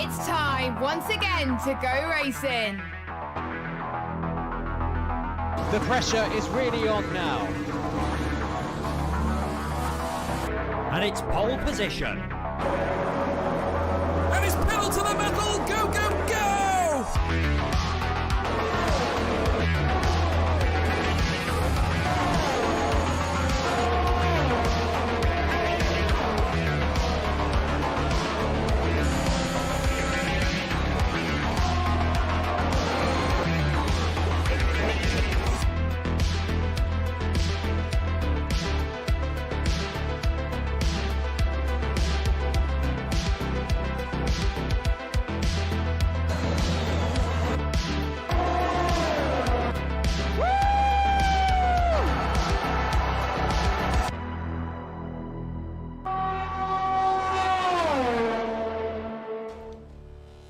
It's time once again to go racing. The pressure is really on now. And it's pole position. And it's pedal to the metal. Go, go, go!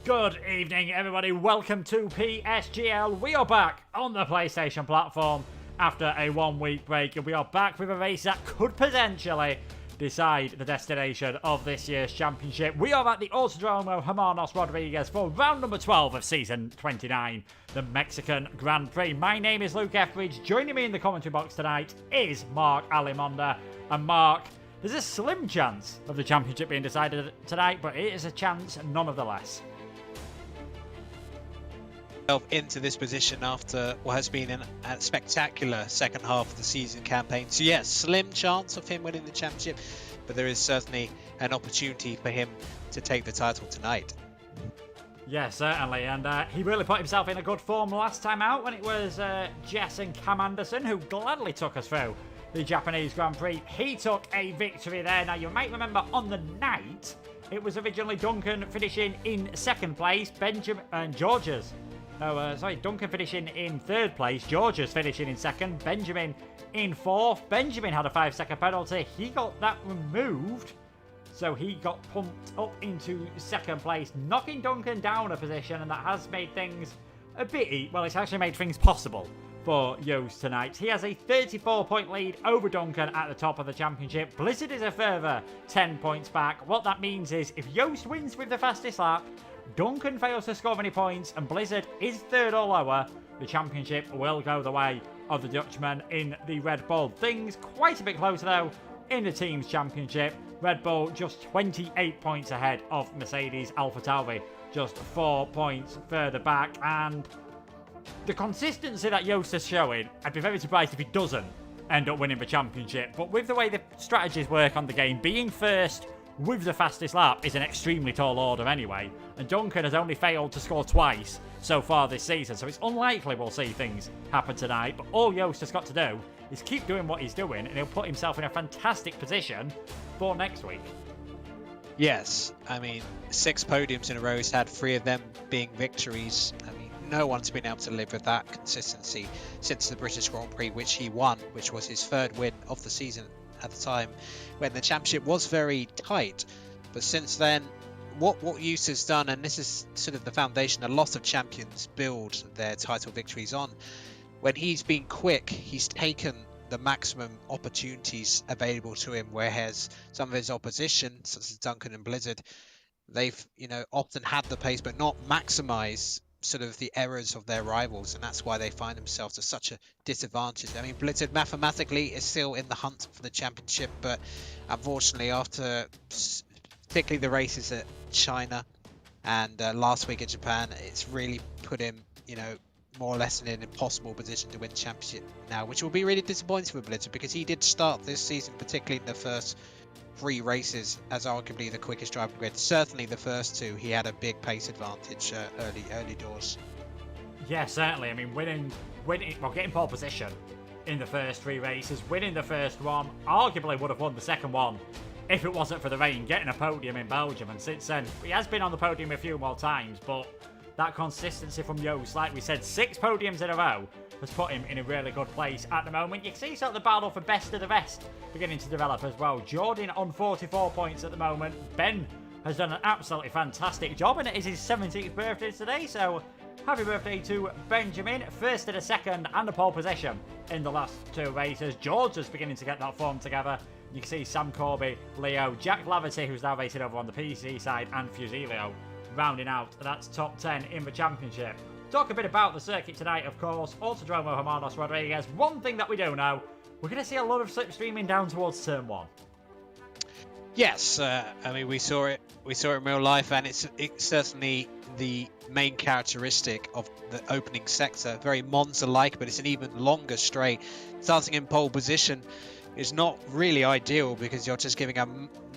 Good evening, everybody. Welcome to PSGL. We are back on the PlayStation platform after a 1 week break, and we are back with a race that could potentially decide the destination of this year's championship. We are at the Autodromo Hermanos Rodriguez for round number 12 of season 29, the Mexican Grand Prix. My name is Luke Etheridge. Joining me in the commentary box tonight is Mark Alimonda. And Mark, there's a slim chance of the championship being decided tonight, but it is a chance nonetheless. Into this position after what has been a spectacular second half of the season campaign. So yes, slim chance of him winning the championship, but there is certainly an opportunity for him to take the title tonight. Yeah, certainly, and he really put himself in a good form last time out when it was Jess and Cam Anderson who gladly took us through the Japanese Grand Prix. He took a victory there. Now, you might remember on the night, it was originally Duncan finishing in second place, Duncan finishing in third place, George's finishing in second, Benjamin in fourth. Benjamin had a 5-second penalty. He got that removed, so he got pumped up into second place, knocking Duncan down a position, and that has made things a bit, well, it's actually made things possible for Joost tonight. He has a 34-point lead over Duncan at the top of the championship. Blizzard is a further 10 points back. What that means is if Joost wins with the fastest lap, Duncan fails to score any points, and Blizzard is third or lower, the championship will go the way of the Dutchman in the Red Bull. Things quite a bit closer, though, in the team's championship. Red Bull just 28 points ahead of Mercedes AlphaTauri, just 4 points further back. And the consistency that Joost is showing, I'd be very surprised if he doesn't end up winning the championship. But with the way the strategies work on the game, being first with the fastest lap is an extremely tall order anyway, and Duncan has only failed to score twice so far this season, so it's unlikely we'll see things happen tonight. But all Joost has got to do is keep doing what he's doing, and he'll put himself in a fantastic position for next week. Yes, I mean, 6 podiums in a row. He's had 3 of them being victories. I mean, no one's been able to live with that consistency since the British Grand Prix, which he won, which was his 3rd win of the season at the time when the championship was very tight. But since then, what Joost has done, and this is sort of the foundation a lot of champions build their title victories on, when he's been quick, he's taken the maximum opportunities available to him, whereas some of his opposition, such as Duncan and Blizzard, they've often had the pace but not maximize sort of the errors of their rivals, and that's why they find themselves at such a disadvantage. I mean, Blizzard mathematically is still in the hunt for the championship, but unfortunately after particularly the races at China and last week at Japan, it's really put him more or less in an impossible position to win the championship now, which will be really disappointing for Blizzard, because he did start this season, particularly in the first 3 races, as arguably the quickest driver in the grid. Certainly the first 2, he had a big pace advantage early doors. Yeah, certainly. I mean, getting pole position in the first 3 races, winning the first one, arguably would have won the second one if it wasn't for the rain, getting a podium in Belgium. And since then, he has been on the podium a few more times, but that consistency from Joost, like we said, 6 podiums in a row, has put him in a really good place at the moment. You can see sort of the battle for best of the rest beginning to develop as well. Jordan on 44 points at the moment. Ben has done an absolutely fantastic job, and it is his 17th birthday today, so happy birthday to Benjamin. First and a second and a pole position in the last 2 races. George is beginning to get that form together. You can see Sam Corby, Leo, Jack Laverty, who's now racing over on the PC side, and Fusilio rounding out that top 10 in the championship. Talk a bit about the circuit tonight, of course. Autodromo Hermanos Rodriguez. One thing that we do know, we're going to see a lot of slipstreaming down towards turn 1. Yes, I mean we saw it in real life, and it's certainly the main characteristic of the opening sector. Very Monza-like, but it's an even longer straight. Starting in pole position is not really ideal because you're just giving a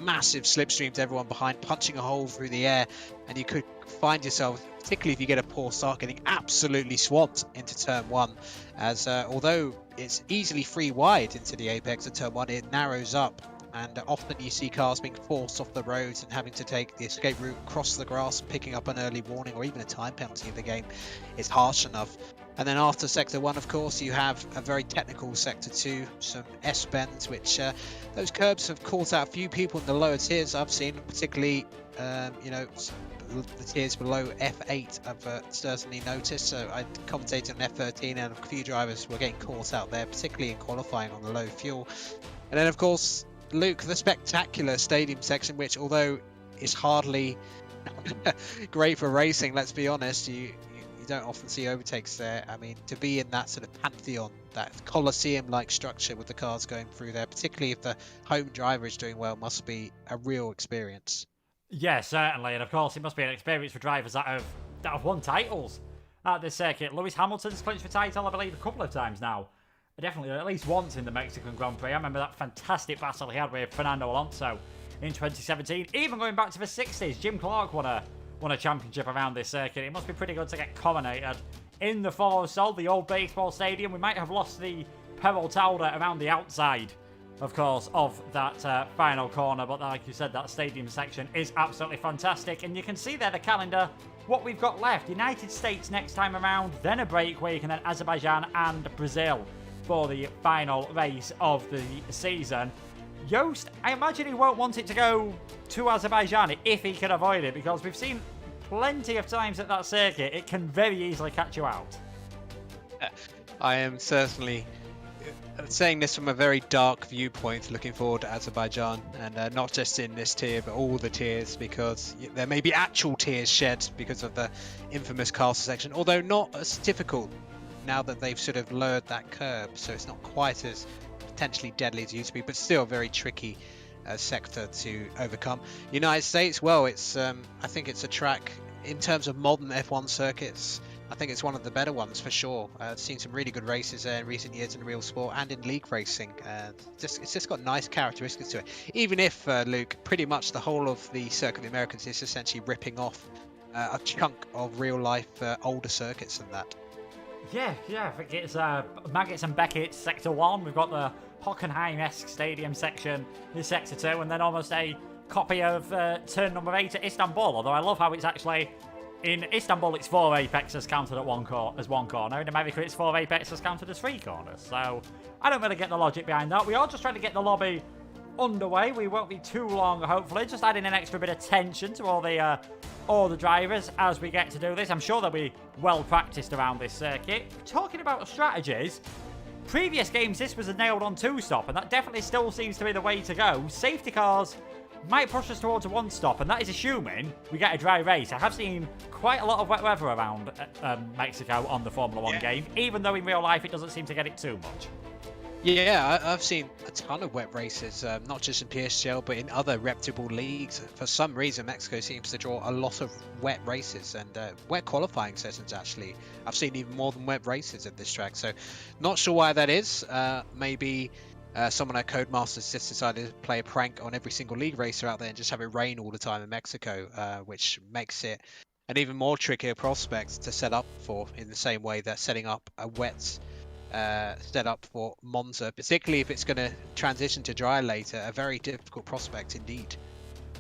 massive slipstream to everyone behind, punching a hole through the air, and you could find yourself, particularly if you get a poor start, getting absolutely swamped into turn 1. As although it's easily free wide into the apex of turn 1, it narrows up. And often you see cars being forced off the roads and having to take the escape route across the grass and picking up an early warning or even a time penalty if the game is harsh enough. And then after Sector 1, of course, you have a very technical Sector 2, some S-bends, which those curbs have caught out a few people in the lower tiers I've seen, particularly, the tiers below F8 I've certainly noticed. So I commentated on F13 and a few drivers were getting caught out there, particularly in qualifying on the low fuel. And then, of course, Luke, the spectacular stadium section, which although is hardly great for racing, let's be honest, you don't often see overtakes there. I mean, to be in that sort of pantheon, that Colosseum-like structure with the cars going through there, particularly if the home driver is doing well, must be a real experience. Yeah, certainly, and of course it must be an experience for drivers that have won titles at this circuit. Lewis Hamilton's clinched the title, I believe, a couple of times now. Definitely at least once in the Mexican Grand Prix. I remember that fantastic battle he had with Fernando Alonso in 2017. Even going back to the 60s, Jim Clark won a championship around this circuit. It must be pretty good to get coronated in the Foro Sol, the old baseball stadium. We might have lost the Peraltada around the outside, of course, of that final corner. But like you said, that stadium section is absolutely fantastic. And you can see there the calendar, what we've got left. United States next time around, then a break week, and then Azerbaijan and Brazil for the final race of the season. Joost, I imagine he won't want it to go to Azerbaijan if he can avoid it, because we've seen plenty of times at that circuit it can very easily catch you out. I am certainly saying this from a very dark viewpoint, looking forward to Azerbaijan, and not just in this tier but all the tiers, because there may be actual tears shed because of the infamous castle section, although not as difficult now that they've sort of lowered that curb, so it's not quite as potentially deadly as it used to be, but still a very tricky sector to overcome. United States, well, it's I think it's a track in terms of modern F1 circuits. I think it's one of the better ones for sure. I've seen some really good races there in recent years in real sport and in league racing. It's just got nice characteristics to it. Even if, Luke, pretty much the whole of the Circuit of the Americans is essentially ripping off a chunk of real life older circuits than that. Yeah, I think it's Maggots and Beckett's Sector 1. We've got the Hockenheim-esque stadium section in Sector 2, and then almost a copy of turn number 8 at Istanbul, although I love how it's actually, in Istanbul it's 4 apexes counted at one corner, in America it's 4 apexes counted as 3 corners, so I don't really get the logic behind that. We are just trying to get the lobby underway. We won't be too long, hopefully, just adding an extra bit of tension to all the drivers as we get to do this. I'm sure they'll be well practiced around this circuit. Talking about strategies, previous games this was a nailed on 2-stop, and that definitely still seems to be the way to go. Safety cars might push us towards a 1-stop, and that is assuming we get a dry race. I have seen quite a lot of wet weather around Mexico on the Formula 1 game, even though in real life it doesn't seem to get it too much. Yeah, I've seen a ton of wet races, not just in PSGL, but in other reputable leagues. For some reason, Mexico seems to draw a lot of wet races and wet qualifying sessions, actually. I've seen even more than wet races at this track, so not sure why that is. Maybe someone at Codemasters just decided to play a prank on every single league racer out there and just have it rain all the time in Mexico, which makes it an even more trickier prospect to set up for, in the same way that setting up a wet set up for Monza, particularly if it's going to transition to dry later, a very difficult prospect indeed.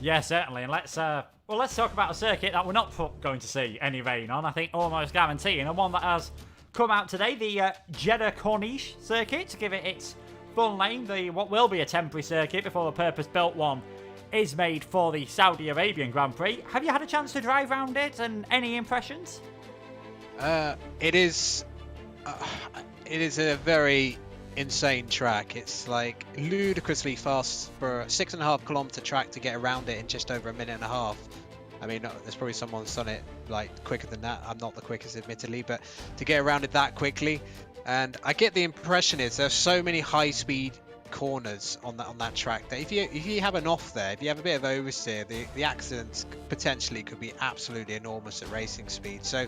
Yeah, certainly. And let's talk about a circuit that we're not going to see any rain on. I think almost guaranteeing, and one that has come out today, the Jeddah Corniche circuit, to give it its full name. What will be a temporary circuit before the purpose-built one is made for the Saudi Arabian Grand Prix. Have you had a chance to drive around it, and any impressions? It is a very insane track. It's like ludicrously fast for a 6.5 kilometer track to get around it in just over a minute and a half. I mean, there's probably someone's done it like quicker than that. I'm not the quickest, admittedly, but to get around it that quickly, and I get the impression is there's so many high-speed corners on that track that if you have an off there, if you have a bit of oversteer, the accidents potentially could be absolutely enormous at racing speed. So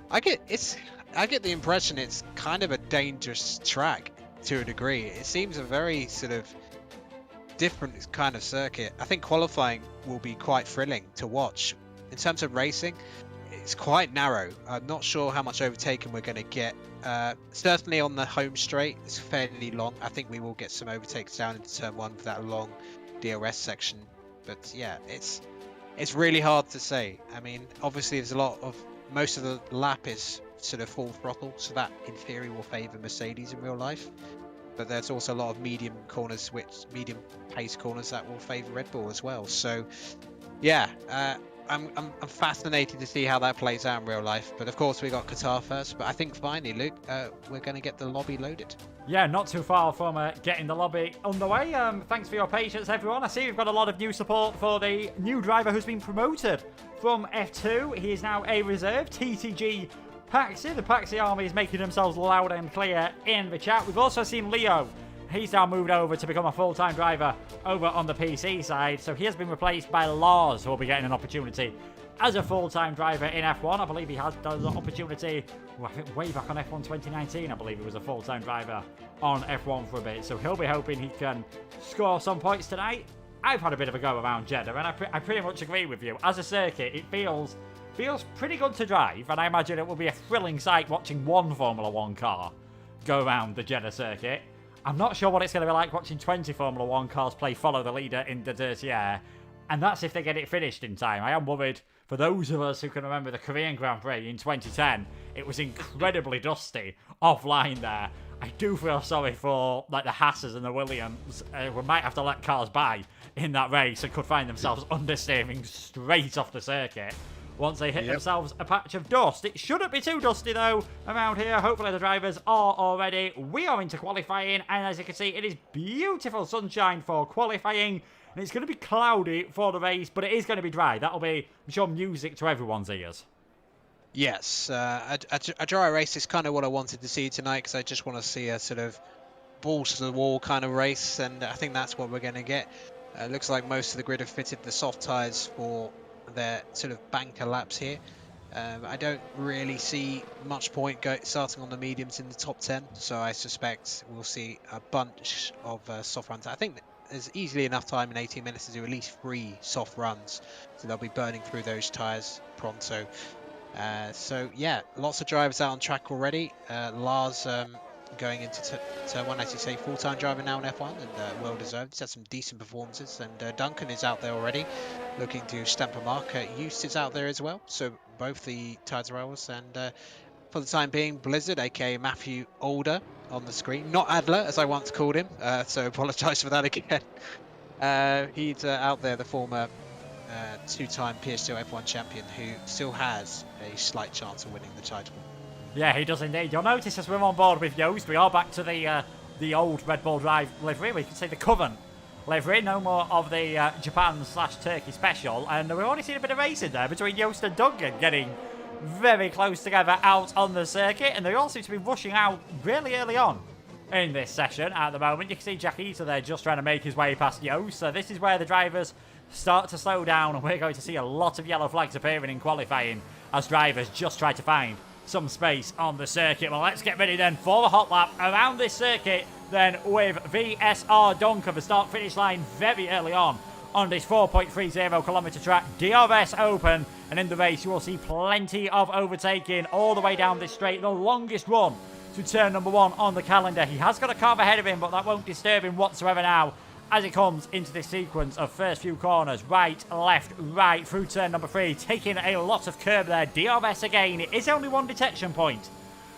I get the impression it's kind of a dangerous track to a degree. It seems a very sort of different kind of circuit. I think qualifying will be quite thrilling to watch. In terms of racing, it's quite narrow. I'm not sure how much overtaking we're going to get. Certainly on the home straight, it's fairly long. I think we will get some overtakes down into turn 1 for that long DRS section. But yeah, it's really hard to say. I mean, obviously there's most of the lap is sort of full throttle, so that in theory will favour Mercedes in real life. But there's also a lot of medium pace corners that will favour Red Bull as well. So yeah, I'm fascinated to see how that plays out in real life. But of course we got Qatar first. But I think finally, Luke, we're going to get the lobby loaded. Yeah, not too far from getting the lobby underway. Thanks for your patience, everyone. I see we've got a lot of new support for the new driver who's been promoted from F2. He is now a reserve, TTG Paxi. The Paxi army is making themselves loud and clear in the chat. We've also seen Leo. He's now moved over to become a full-time driver over on the PC side. So he has been replaced by Lars, who will be getting an opportunity as a full-time driver in F1. I believe he had the opportunity, I think way back on F1 2019, I believe he was a full-time driver on F1 for a bit. So he'll be hoping he can score some points tonight. I've had a bit of a go around Jeddah, and I pretty much agree with you. As a circuit, it feels pretty good to drive, and I imagine it will be a thrilling sight watching one Formula 1 car go around the Jeddah circuit. I'm not sure what it's going to be like watching 20 Formula 1 cars play follow the leader in the dirty air, and that's if they get it finished in time. I am worried for those of us who can remember the Korean Grand Prix in 2010. It was incredibly dusty offline there. I do feel sorry for like the Hasses and the Williams who might have to let cars by in that race and could find themselves understeering straight off the circuit once they hit themselves a patch of dust. It shouldn't be too dusty though around here. Hopefully the drivers are all ready. We are into qualifying, and as you can see, it is beautiful sunshine for qualifying, and it's going to be cloudy for the race, but it is going to be dry. That'll be, I'm sure, music to everyone's ears. Yes, a dry race is kind of what I wanted to see tonight, because I just want to see a sort of balls to the wall kind of race, and I think that's what we're going to get. Looks like most of the grid have fitted the soft tyres for their sort of banker laps here. I don't really see much point starting on the mediums in the top 10, so I suspect we'll see a bunch of soft runs. I think there's easily enough time in 18 minutes to do at least 3 soft runs, so they'll be burning through those tyres pronto. So yeah, lots of drivers out on track already. Lars going into turn 1, as you say, full-time driver now in F1, and well deserved. He's had some decent performances, and Duncan is out there already looking to stamp a mark. Eustace is out there as well, so both the tyre drivers, and for the time being, Blizzard, aka Matthew Older, on the screen, not Adler as I once called him, so apologise for that again. He's out there, the former 2-time PSGL F1 champion, who still has a slight chance of winning the title. Yeah, he does indeed. You'll notice as we're on board with Yost, we are back to the old Red Bull Drive livery. We can say the Coven livery, no more of the Japan/Turkey special. And we've already seen a bit of racing there between Yost and Duncan, getting very close together out on the circuit. And they all seem to be rushing out really early on in this session at the moment. You can see Jack Eater there just trying to make his way past Yost. So this is where the drivers start to slow down, and we're going to see a lot of yellow flags appearing in qualifying as drivers just try to find some space on the circuit. Well, let's get ready then for the hot lap around this circuit then with VSR Dunk of the start finish line very early on this 4.30 kilometre track. DRS open, and in the race you will see plenty of overtaking all the way down this straight, the longest run to turn number 1 on the calendar. He has got a car ahead of him, but that won't disturb him whatsoever now as it comes into this sequence of first few corners. Right, left, right through turn number 3, taking a lot of curb there. DRS again. It is only 1 detection point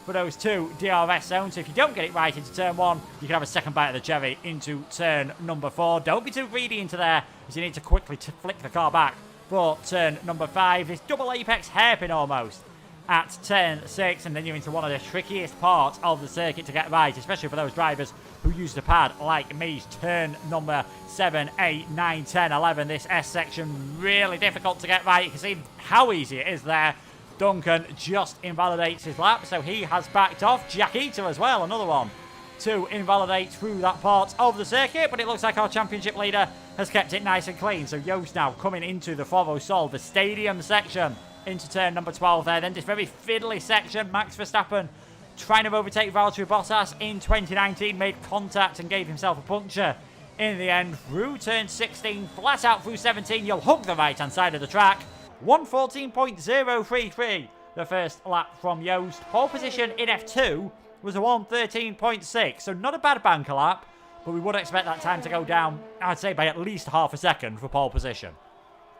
for those 2 DRS zones, so if you don't get it right into turn 1, you can have a second bite of the cherry into turn number 4. Don't be too greedy into there, as you need to quickly flick the car back for turn number 5. This double apex hairpin almost at turn 6, and then you're into one of the trickiest parts of the circuit to get right, especially for those drivers who use the pad like me. Turn number 7, 8, 9, 10, 11. This S section really difficult to get right. You can see how easy it is there. Duncan just invalidates his lap, so he has backed off. Jackita as well, another one to invalidate through that part of the circuit, but it looks like our championship leader has kept it nice and clean. So Joost now coming into the Foro Sol, the stadium section, into turn number 12 there. Then this very fiddly section, Max Verstappen trying to overtake Valtteri Bottas in 2019, made contact and gave himself a puncture in the end. Through turn 16, flat out through 17, you'll hug the right-hand side of the track. 1:14.033, the first lap from Joost. Pole position in F2 was a 1:13.6, so not a bad banker lap, but we would expect that time to go down, I'd say, by at least half a second for pole position.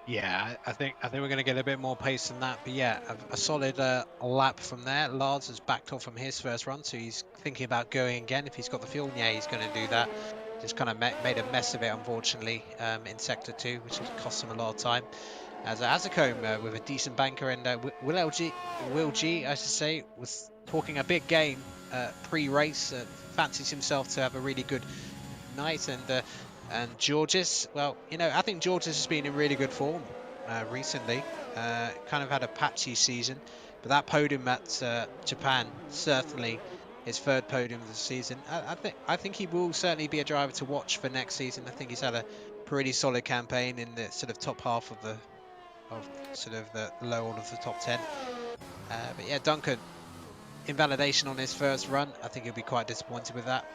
Yeah, I think we're going to get a bit more pace than that, but yeah, a solid lap from there. Lars has backed off from his first run, so he's thinking about going again. If he's got the fuel, yeah, he's going to do that. Just kind of made a mess of it, unfortunately, in Sector 2, which has cost him a lot of time. As Azicombe with a decent banker, and Will G, I should say, was talking a big game pre-race, fancies himself to have a really good night, and Georges, well, you know, I think Georges has been in really good form recently. Kind of had a patchy season, but that podium at Japan, certainly his third podium of the season. I think he will certainly be a driver to watch for next season. I think he's had a pretty solid campaign in the sort of top half of the low end of the top 10. But yeah, Duncan, invalidation on his first run. I think he'll be quite disappointed with that.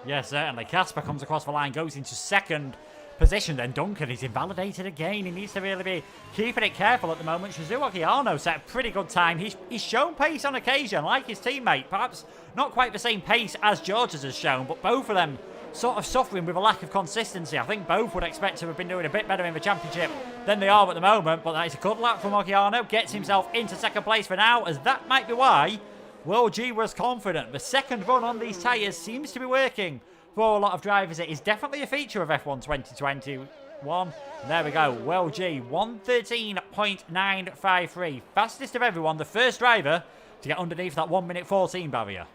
Yes, certainly. Casper comes across the line, goes into second position. Then Duncan is invalidated again. He needs to really be keeping it careful at the moment. Shizuo Giano set a pretty good time. He's shown pace on occasion, like his teammate. Perhaps not quite the same pace as Georges has shown, but both of them sort of suffering with a lack of consistency. I think both would expect to have been doing a bit better in the championship than they are at the moment, but that is a good lap from Ogiano. Gets himself into second place for now, as that might be why Will G was confident. The second run on these tyres seems to be working for a lot of drivers. It is definitely a feature of F1 2021. There we go. Will G, 1:13.953. Fastest of everyone, the first driver to get underneath that 1:14 barrier.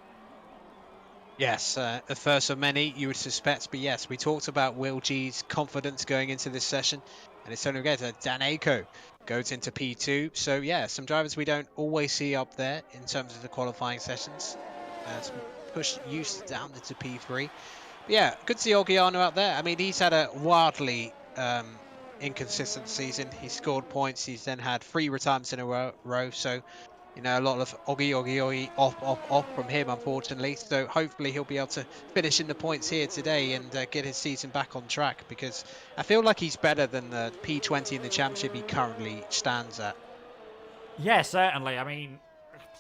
Yes, the first of many, you would suspect, but yes, we talked about Will G's confidence going into this session, and it's only again Dan Aiko goes into P2. So yeah, some drivers we don't always see up there in terms of the qualifying sessions. Some push Joost down into P3. But yeah, good to see Ogiano out there. I mean, he's had a wildly inconsistent season. He scored points. He's then had 3 retirements in a row. So, you know, a lot of Ogi off from him, unfortunately. So hopefully he'll be able to finish in the points here today and get his season back on track, because I feel like he's better than the P20 in the championship he currently stands at. Yeah, certainly. I mean,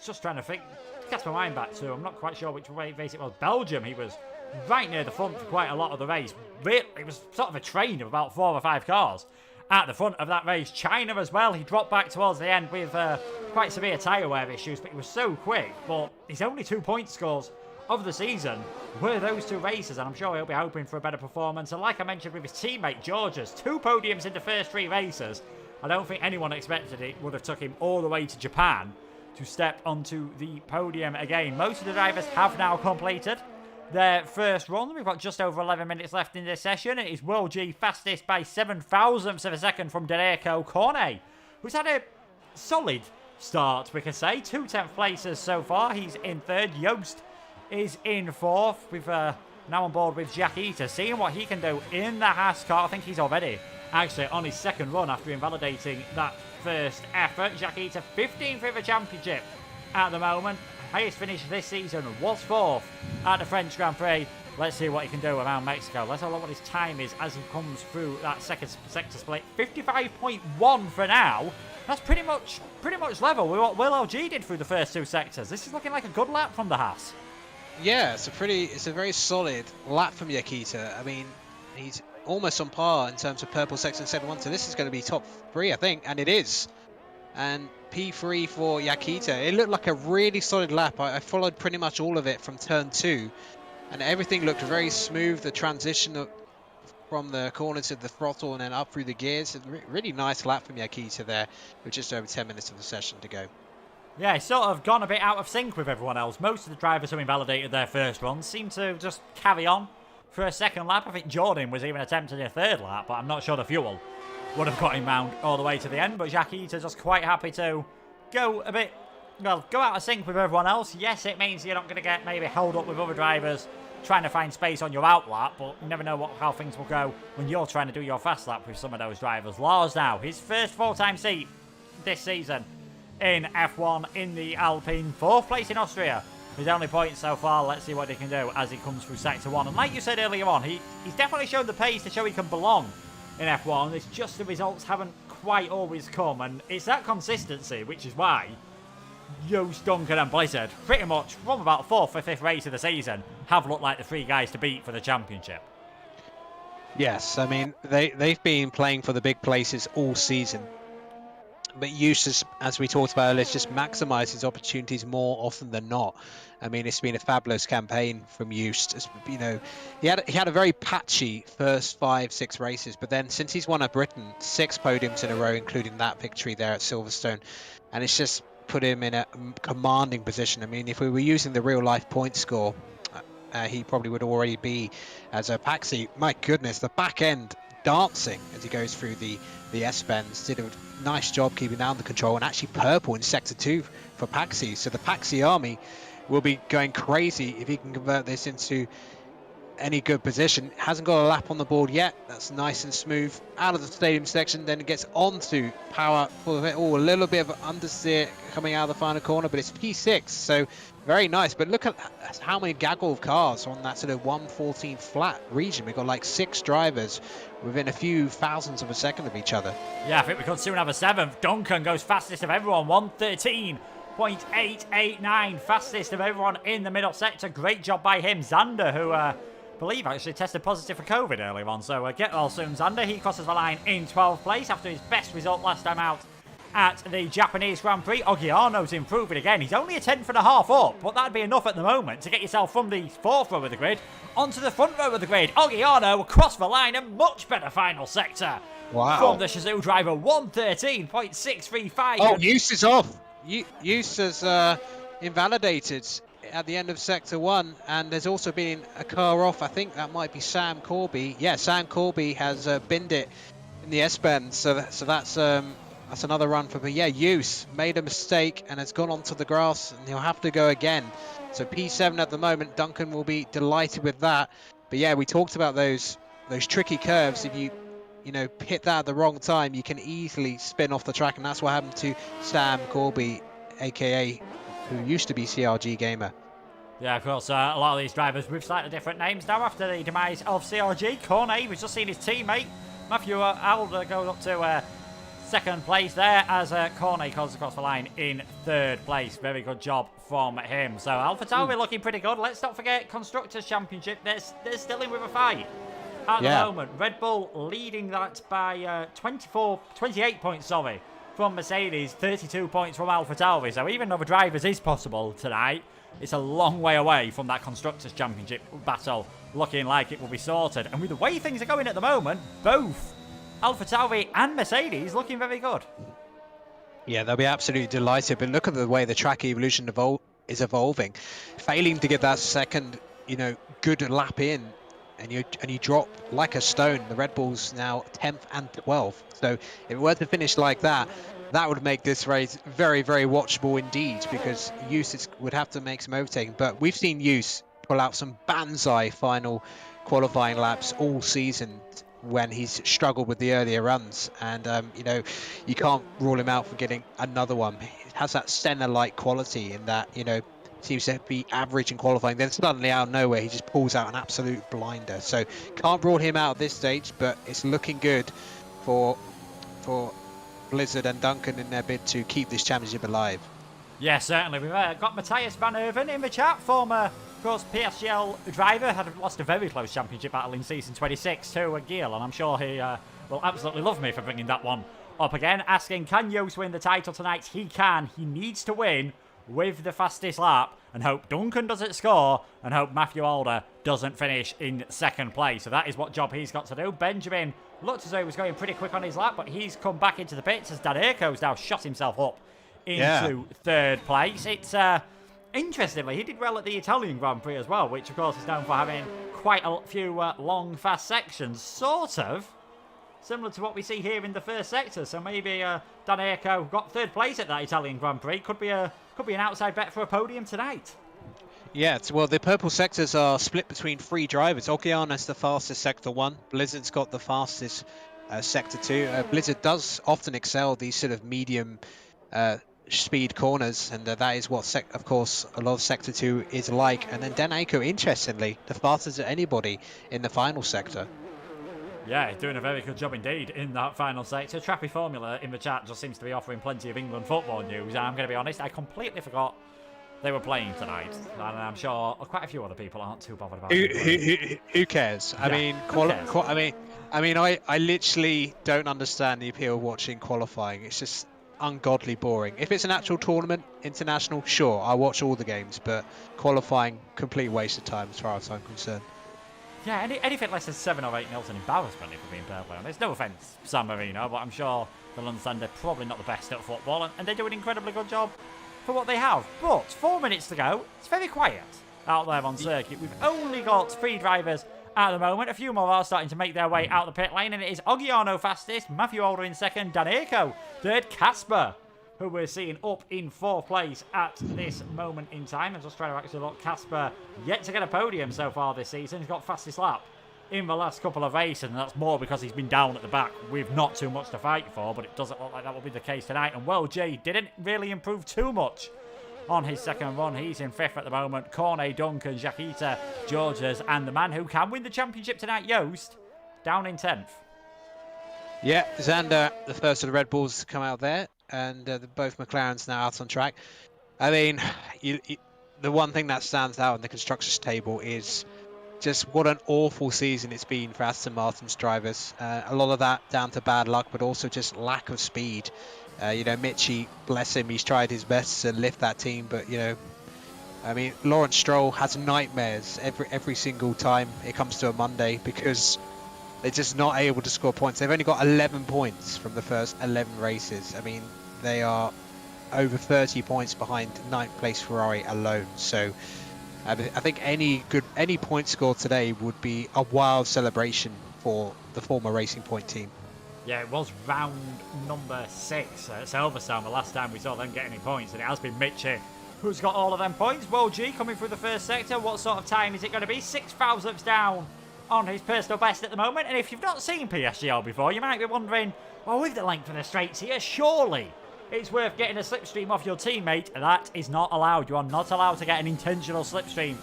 just trying to think, cast my mind back to, I'm not quite sure which race it was. Belgium, he was right near the front for quite a lot of the race. It was sort of a train of about 4 or 5 cars at the front of that race. China as well, he dropped back towards the end with quite severe tyre wear issues, but he was so quick. But his only 2 point scores of the season were those 2 races, and I'm sure he'll be hoping for a better performance. And like I mentioned with his teammate Georges, 2 podiums in the first 3 races. I don't think anyone expected it would have took him all the way to Japan to step onto the podium again. Most of the drivers have now completed their first run. We've got just over 11 minutes left in this session. It is Will G fastest by 7 thousandths of a second from Dereko Cornet, who's had a solid start, we can say. 2 10th places so far. He's in 3rd. Joost is in 4th. We've now on board with Jackita, seeing what he can do in the Haas car. I think he's already actually on his 2nd run after invalidating that first effort. Jackita 15th in the championship at the moment. Highest finish this season was 4th at the French Grand Prix. Let's see what he can do around Mexico. Let's have a look what his time is as he comes through that second sector split. 55.1 for now. That's pretty much level with what Will LG did through the first 2 sectors. This is looking like a good lap from the Haas. Yeah, it's a very solid lap from Jackita. I mean, he's almost on par in terms of purple section 7-1, so this is going to be top 3, I think, and it is. And P3 for Jackita. It looked like a really solid lap. I followed pretty much all of it from turn 2, and everything looked very smooth. The transition from the corner to the throttle and then up through the gears. Really nice lap from Jackita there with just over 10 minutes of the session to go. Yeah, it's sort of gone a bit out of sync with everyone else. Most of the drivers who invalidated their first run seem to just carry on for a second lap. I think Jordan was even attempting a third lap, but I'm not sure the fuel would have got him round all the way to the end. But Jackie is just quite happy to go a bit, well, go out of sync with everyone else. Yes, it means you're not going to get maybe held up with other drivers trying to find space on your out lap, but you never know how things will go when you're trying to do your fast lap with some of those drivers. Lars now, his first full-time seat this season in F1 in the Alpine, 4th place in Austria. His only point so far. Let's see what he can do as he comes through Sector 1. And like you said earlier on, he's definitely shown the pace to show he can belong in F1. It's just the results haven't quite always come, and it's that consistency, which is why Joost, Duncan and Blizzard, pretty much from about 4th or 5th race of the season, have looked like the 3 guys to beat for the championship. Yes, I mean, they've been playing for the big places all season. But Joost, as we talked about earlier, just maximised his opportunities more often than not. I mean, it's been a fabulous campaign from Joost. You know, he had a very patchy first 5-6 races, but then since he's won at Britain, 6 podiums in a row, including that victory there at Silverstone, and it's just put him in a commanding position. I mean, if we were using the real-life point score, he probably would already be as a Paxi. My goodness, the back end dancing as he goes through the S-bends. Did a nice job keeping down the control, and actually purple in Sector 2 for Paxi. So the Paxi army will be going crazy if he can convert this into any good position. Hasn't got a lap on the board yet. That's nice and smooth out of the stadium section. Then it gets onto power for a little bit of understeer coming out of the final corner, but it's P6, so very nice. But look at how many gaggle of cars on that sort of 1/14 flat region. We've got like 6 drivers within a few thousandths of a second of each other. Yeah, I think we could soon have a 7th. Duncan goes fastest of everyone, 1:13.889, fastest of everyone in the middle sector. Great job by him. Xander, who I believe actually tested positive for COVID earlier on, so get well soon, Xander. He crosses the line in 12th place after his best result last time out at the Japanese Grand Prix. Ogiano's improving again. He's only a 10.5 up, but that'd be enough at the moment to get yourself from the 4th row of the grid onto the front row of the grid. Ogiano across the line, a much better final sector. Wow. From the Shazoo driver, 1:13.635. Oh, Joost is off. Joost has invalidated at the end of Sector 1, and there's also been a car off. I think that might be Sam Corby. Yeah, Sam Corby has binned it in the S-bend, so that's another run for me. Yeah, Joost made a mistake and has gone onto the grass, and he'll have to go again. So P7 at the moment. Duncan will be delighted with that. But yeah, we talked about those tricky curves. If you hit that at the wrong time, you can easily spin off the track, and that's what happened to Sam Corby, aka who used to be CRG Gamer. Yeah, of course, a lot of these drivers with slightly different names now after the demise of CRG. Cornet, we've just seen his teammate, Matthew Alder, goes up to 2nd place there as Cornet goes across the line in 3rd place. Very good job from him. So AlphaTauri looking pretty good. Let's not forget Constructors Championship. They're still in with a fight at the moment. Red Bull leading that by 28 points, from Mercedes, 32 points from AlphaTauri. So even though the drivers is possible tonight, it's a long way away from that Constructors Championship battle looking like it will be sorted. And with the way things are going at the moment, both AlphaTauri and Mercedes looking very good. Yeah, they'll be absolutely delighted. But look at the way the track evolution is evolving. Failing to get that second, good lap in, and you drop like a stone. The Red Bull's now 10th and 12th. So if it were to finish like that, that would make this race very, very watchable indeed, because Joost would have to make some overtaking. But we've seen Joost pull out some banzai final qualifying laps all season when he's struggled with the earlier runs, and you can't rule him out for getting another one. He has that Senna-like quality in that seems to be average in qualifying, then suddenly out of nowhere he just pulls out an absolute blinder. So can't rule him out at this stage, but it's looking good for Blizzard and Duncan in their bid to keep this championship alive. Yeah, certainly. We've got Matthias Van Erven in the chat, former, of course, PSGL driver, had lost a very close championship battle in season 26 to Gil, and I'm sure he will absolutely love me for bringing that one up again. Asking, can Joost win the title tonight? He can. He needs to win with the fastest lap, and hope Duncan doesn't score, and hope Matthew Alder doesn't finish in 2nd place. So that is what job he's got to do. Benjamin looked as though he was going pretty quick on his lap, but he's come back into the pits as Dan Erko's now shot himself up into third place. It's interestingly, he did well at the Italian Grand Prix as well, which of course is known for having quite a few long, fast sections, sort of similar to what we see here in the first sector. So maybe Daneco got third place at that Italian Grand Prix. Could be an outside bet for a podium tonight. Yeah, well, the purple sectors are split between 3 drivers. Ogiana's the fastest Sector 1. Blizzard's got the fastest Sector 2. Blizzard does often excel these sort of medium speed corners, and that is what, of course, a lot of Sector 2 is like. And then Daneco, interestingly, the fastest of anybody in the final sector. Yeah, he's doing a very good job indeed in that final sector. Trappy Formula in the chat just seems to be offering plenty of England football news. I'm going to be honest, I completely forgot they were playing tonight, and I'm sure quite a few other people aren't too bothered about it. Who cares? I mean, I literally don't understand the appeal of watching qualifying. It's just ungodly boring. If it's an actual tournament, international, sure, I'll watch all the games, but qualifying, complete waste of time as far as I'm concerned. Yeah, anything less than 7 or 8 nils an embarrassment, if we're being perfectly honest. No offence, San Marino, but I'm sure they'll understand they're probably not the best at football, and they do an incredibly good job for what they have. But 4 minutes to go, it's very quiet out there on circuit. We've only got 3 drivers at the moment. A few more are starting to make their way out the pit lane, and it is Ogiano fastest, Matthew Older in second, Daneco third, Casper, who we're seeing up in 4th place at this moment in time. I'm just trying to actually look. Casper yet to get a podium so far this season. He's got fastest lap in the last couple of races, and that's more because he's been down at the back with not too much to fight for, but it doesn't look like that will be the case tonight. And Will G didn't really improve too much on his second run. He's in 5th at the moment. Cornet, Duncan, Jaquita, Georges, and the man who can win the championship tonight, Joost, down in 10th. Yeah, Zander, the first of the Red Bulls to come out there, and both McLarens now out on track. I mean, the one thing that stands out in the constructors table is just what an awful season it's been for Aston Martin's drivers. A lot of that down to bad luck, but also just lack of speed. Mitchie, bless him, he's tried his best to lift that team, but I mean, Lawrence Stroll has nightmares every single time it comes to a Monday because they're just not able to score points. They've only got 11 points from the first 11 races. I mean, they are over 30 points behind 9th place Ferrari alone. So I think any point score today would be a wild celebration for the former Racing Point team. Yeah, it was round number 6 at Silverstone the last time we saw them get any points, and it has been Mitchie who's got all of them points. Will G coming through the first sector. What sort of time is it going to be? 6 thousandths down on his personal best at the moment. And if you've not seen PSGL before, you might be wondering, well, with the length of the straights here, surely it's worth getting a slipstream off your teammate. That is not allowed. You are not allowed to get an intentional slipstream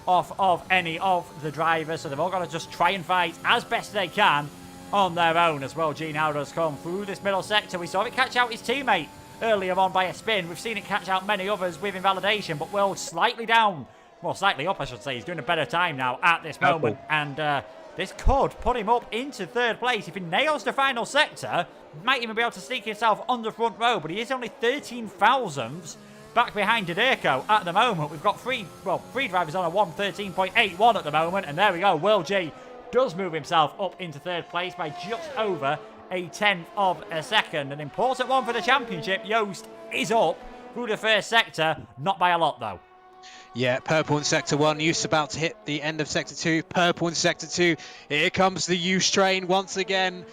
off of any of the drivers, so they've all got to just try and fight as best they can on their own as well. Gene now does come through this middle sector. We saw it catch out his teammate earlier on by a spin. We've seen it catch out many others with invalidation, but Will slightly down. Well, slightly up, I should say. He's doing a better time now at this moment. And this could put him up into 3rd place. If he nails the final sector, might even be able to sneak himself on the front row. But he is only 13 thousandths back behind Daneco at the moment. We've got three drivers on a 1:13.81 at the moment. And there we go. Will G does move himself up into 3rd place by just over a 10th of a second. An important one for the championship. Joost is up through the first sector. Not by a lot, though. Yeah, purple in Sector 1. Joost about to hit the end of Sector 2. Purple in Sector 2. Here comes the Joost train once again.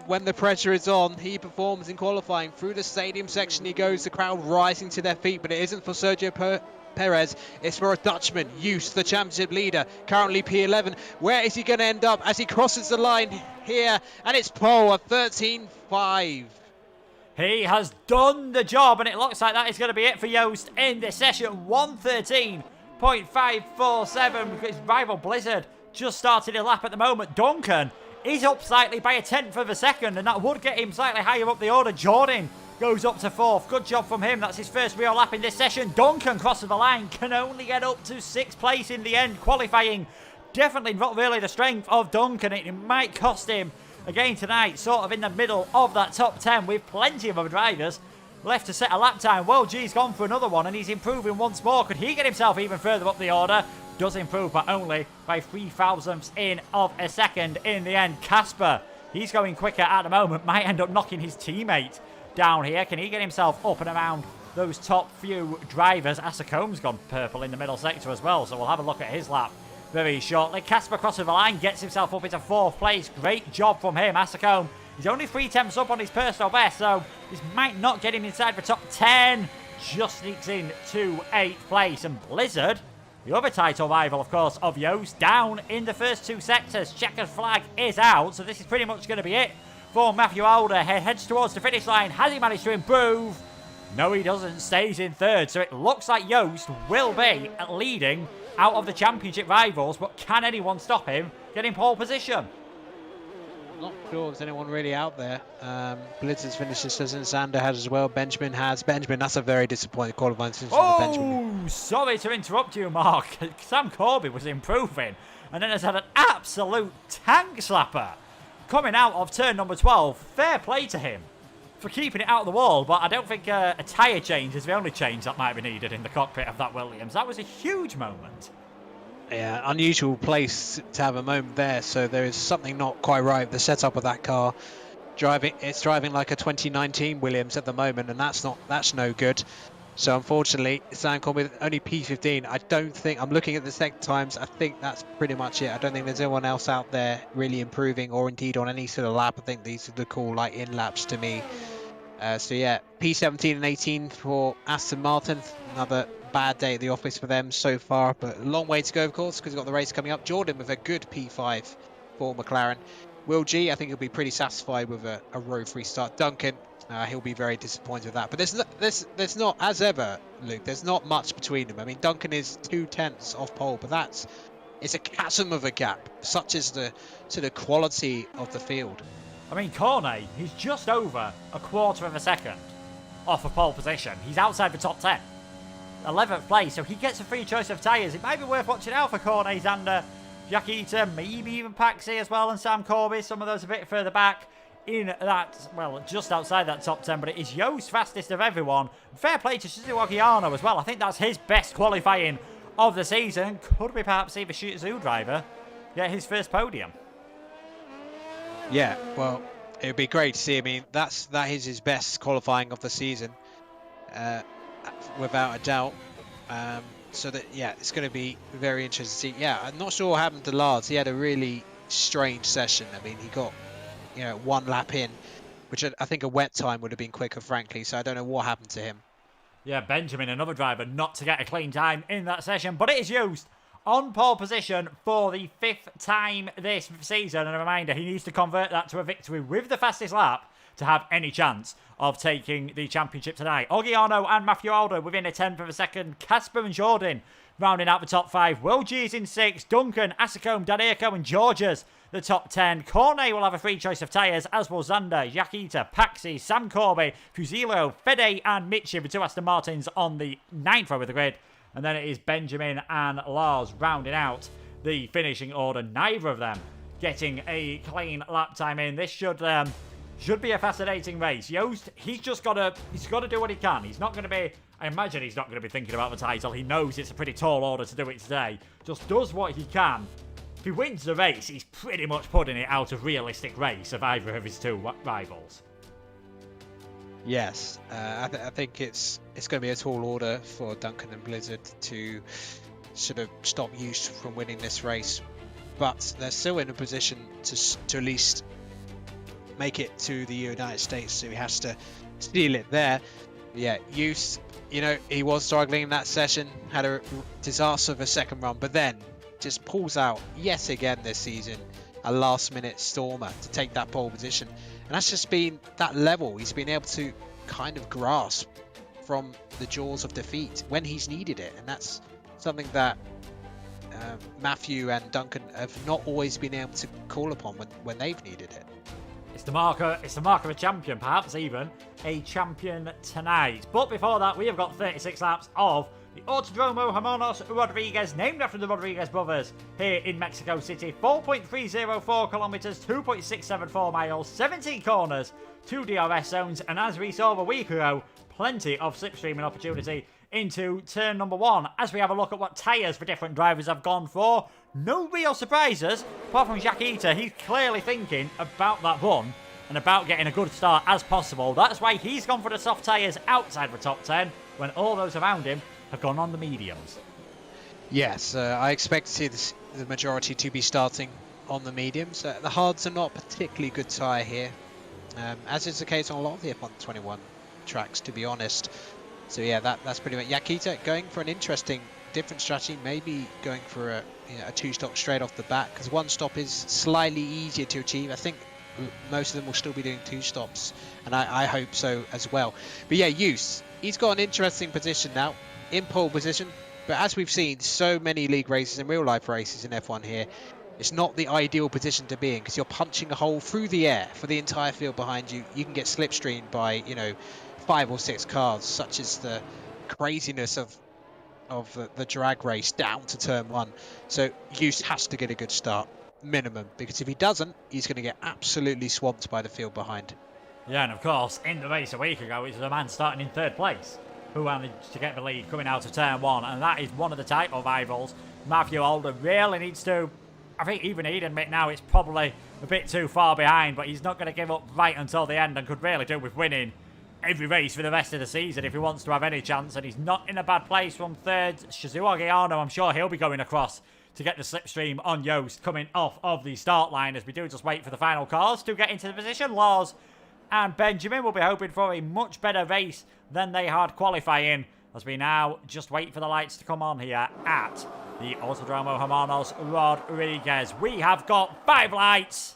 When the pressure is on, he performs in qualifying. Through the stadium section he goes, the crowd rising to their feet, but it isn't for Sergio Perez. It's for a Dutchman, Joost, the championship leader, currently P11. Where is he going to end up as he crosses the line here? And it's pole at 13.5. He has done the job, and it looks like that is going to be it for Joost in this session. 1:13.547 because his rival Blizzard just started a lap at the moment. Duncan is up slightly by a 10th of a second, and that would get him slightly higher up the order. Jordan goes up to 4th. Good job from him. That's his first real lap in this session. Duncan crosses the line, can only get up to 6th place in the end. Qualifying, definitely not really the strength of Duncan. It might cost him again tonight, sort of in the middle of that top 10 with plenty of other drivers left to set a lap time. Well, G's gone for another one and he's improving once more. Could he get himself even further up the order? Does improve, but only by 3 thousandths in of a second in the end. Casper, he's going quicker at the moment, might end up knocking his teammate down here. Can he get himself up and around those top few drivers? Asacomb's gone purple in the middle sector as well, so we'll have a look at his lap very shortly. Casper crosses the line, gets himself up into 4th place. Great job from him. Asacomb, he's only 3 tenths up on his personal best, so this might not get him inside the top 10. Just sneaks in to 8th place. And Blizzard, the other title rival, of course, of Yost, down in the first 2 sectors. Checkered flag is out, so this is pretty much going to be it for Matthew Alder. He heads towards the finish line. Has he managed to improve? No, he doesn't. Stays in 3rd, so it looks like Yost will be leading out of the championship rivals, but can anyone stop him getting pole position? Not sure there's anyone really out there. Blizzard's finished as Zander has as well. Benjamin has. Benjamin, that's a very disappointing qualifying decision for Benjamin. Oh, sorry to interrupt you, Mark. Sam Corby was improving and then has had an absolute tank slapper coming out of turn number 12. Fair play to him for keeping it out of the wall, but I don't think a tyre change is the only change that might be needed in the cockpit of that Williams. That was a huge moment. Yeah, unusual place to have a moment there, so there is something not quite right with the setup of that car. It's driving like a 2019 Williams at the moment, and that's no good. So unfortunately, Sam Corby only P15. I don't think, I'm looking at the second times, I think that's pretty much it. I don't think there's anyone else out there really improving, or indeed on any sort of lap. I think these look all like in laps to me. So yeah, P17 and 18 for Aston Martin. Another bad day at the office for them so far, but a long way to go, of course, because we've got the race coming up. Jordan with a good P5 for McLaren. Will G, I think he'll be pretty satisfied with a row 3 start. Duncan, he'll be very disappointed with that. But there's not, as ever, Luke, there's not much between them. I mean, Duncan is 2 tenths off pole, but it's a chasm of a gap. Such is the sort of quality of the field. I mean, Cornet, he's just over a quarter of a second off of pole position. He's outside the top 10. 11th place, so he gets a free choice of tyres. It might be worth watching out for Cornet, Zander, Jack Eater, maybe even Paxi as well, and Sam Corby. Some of those a bit further back in that, well, just outside that top 10, but it is Yost's fastest of everyone. Fair play to Shizuo Agiano as well. I think that's his best qualifying of the season. Could we perhaps see the Shizou driver get his first podium? Yeah, well, it would be great to see. I mean, that is his best qualifying of the season, without a doubt. So that, yeah, it's going to be very interesting to see. Yeah, I'm not sure what happened to Lars. He had a really strange session. I mean, he got, 1 lap in, which I think a wet time would have been quicker, frankly. So I don't know what happened to him. Yeah, Benjamin, another driver, not to get a clean time in that session, but it is used on pole position for the 5th time this season. And a reminder, he needs to convert that to a victory with the fastest lap to have any chance of taking the championship tonight. Ogiano and Matthew Alder within a 10th of a second. Casper and Jordan rounding out the top 5. Will G is in 6th. Duncan, Asacombe, Danirko and Georges the top 10. Cornet will have a free choice of tyres, as will Zander, Yakita, Paxi, Sam Corby, Fusilo, Fede and Mitchie, the 2 Aston Martins on the 9th row of the grid. And then it is Benjamin and Lars rounding out the finishing order. Neither of them getting a clean lap time in. This should be a fascinating race. Yost, he's got to do what he can. He's not going to be, I imagine he's not going to be thinking about the title. He knows it's a pretty tall order to do it today. Just does what he can. If he wins the race, he's pretty much putting it out of realistic race of either of his 2 rivals. Yes, I think it's going to be a tall order for Duncan and Blizzard to sort of stop Yost from winning this race, but they're still in a position to at least make it to the United States, so he has to steal it there. Yeah, Yost, he was struggling in that session, had a disaster of a second run, but then just pulls out yet again this season a last-minute stormer to take that pole position. And that's just been that level he's been able to kind of grasp from the jaws of defeat when he's needed it. And that's something that Matthew and Duncan have not always been able to call upon when they've needed it. It's the mark of a champion, perhaps even a champion tonight. But before that, we have got 36 laps of the Autodromo Hermanos Rodriguez, named after the Rodriguez brothers, here in Mexico City. 4.304 kilometers, 2.674 miles, 17 corners, 2 DRS zones, and as we saw a week ago, plenty of slipstreaming opportunity into turn number 1. As we have a look at what tyres the different drivers have gone for, no real surprises, apart from Jacques Eater. He's clearly thinking about that run and about getting a good start as possible. That's why he's gone for the soft tyres outside the top 10 when all those around him have gone on the mediums. Yes, I expect to see the majority to be starting on the mediums. The hards are not a particularly good tyre here, as is the case on a lot of the F121 tracks, to be honest. So yeah, that's pretty much Yakita going for an interesting different strategy, maybe going for a 2-stop straight off the bat, because 1 stop is slightly easier to achieve. I think most of them will still be doing 2 stops, and I hope so as well. But yeah, Use, he's got an interesting position now, in pole position, but as we've seen so many league races and real life races in F1 here, it's not the ideal position to be in, because you're punching a hole through the air for the entire field behind you. You can get slipstreamed by 5 or 6 cars, such as the craziness of the drag race down to turn 1. So Use has to get a good start, minimum, because if he doesn't, he's going to get absolutely swamped by the field behind. Yeah, and of course, in the race a week ago, it was a man starting in 3rd place who managed to get the lead coming out of turn 1, and that is one of the title rivals. Matthew Alder really needs to, I think even he'd admit now it's probably a bit too far behind, but he's not going to give up right until the end and could really do with winning every race for the rest of the season if he wants to have any chance. And he's not in a bad place from 3rd. Shizu Ogiano, I'm sure he'll be going across to get the slipstream on Yost coming off of the start line, as we do just wait for the final cars to get into the position. Lars and Benjamin will be hoping for a much better race than they had qualifying, as we now just wait for the lights to come on here at the Autodromo Hermanos Rodriguez. We have got 5 lights.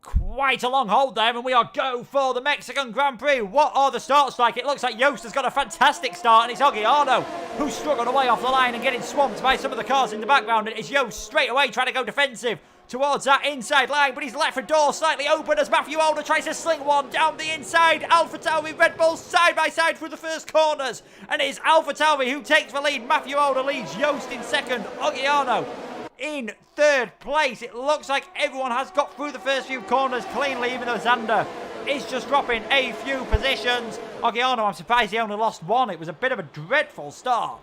Quite a long hold there, and we are go for the Mexican Grand Prix. What are the starts like? It looks like Yost has got a fantastic start, and it's Ogiano who's struggled away off the line and getting swamped by some of the cars in the background. And it's Yost straight away trying to go defensive towards that inside line, but he's left the door slightly open as Matthew Alder tries to sling one down the inside. AlphaTauri, Red Bull side by side through the first corners, and it is AlphaTauri who takes the lead. Matthew Alder leads, Yost in 2nd, Ogiano in 3rd place. It looks like everyone has got through the first few corners cleanly, even though Zander is just dropping a few positions. Ogiano, I'm surprised he only lost 1. It was a bit of a dreadful start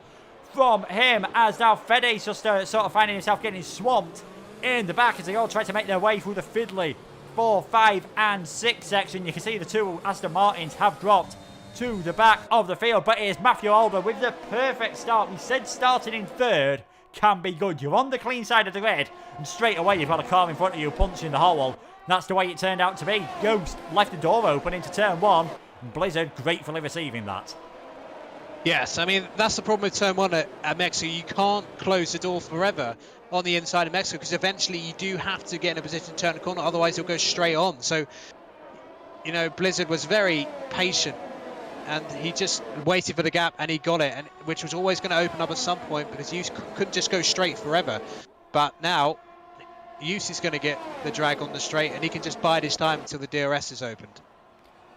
from him, as now Fede's just sort of finding himself getting swamped in the back as they all try to make their way through the fiddly 4, 5 and 6 section. You can see the 2 Aston Martins have dropped to the back of the field, but it is Matthew Alder with the perfect start. We said starting in 3rd can be good. You're on the clean side of the grid, and straight away you've got a car in front of you punching the hole. That's the way it turned out to be. Ghost left the door open into turn 1, and Blizzard gratefully receiving that. Yes, I mean, that's the problem with turn 1 at Mexico. You can't close the door forever on the inside of Mexico, because eventually you do have to get in a position to turn a corner, otherwise it'll go straight on. So, Blizzard was very patient, and he just waited for the gap, and he got it, and which was always going to open up at some point, because Use couldn't just go straight forever. But now Use is going to get the drag on the straight, and he can just bide his time until the DRS is opened.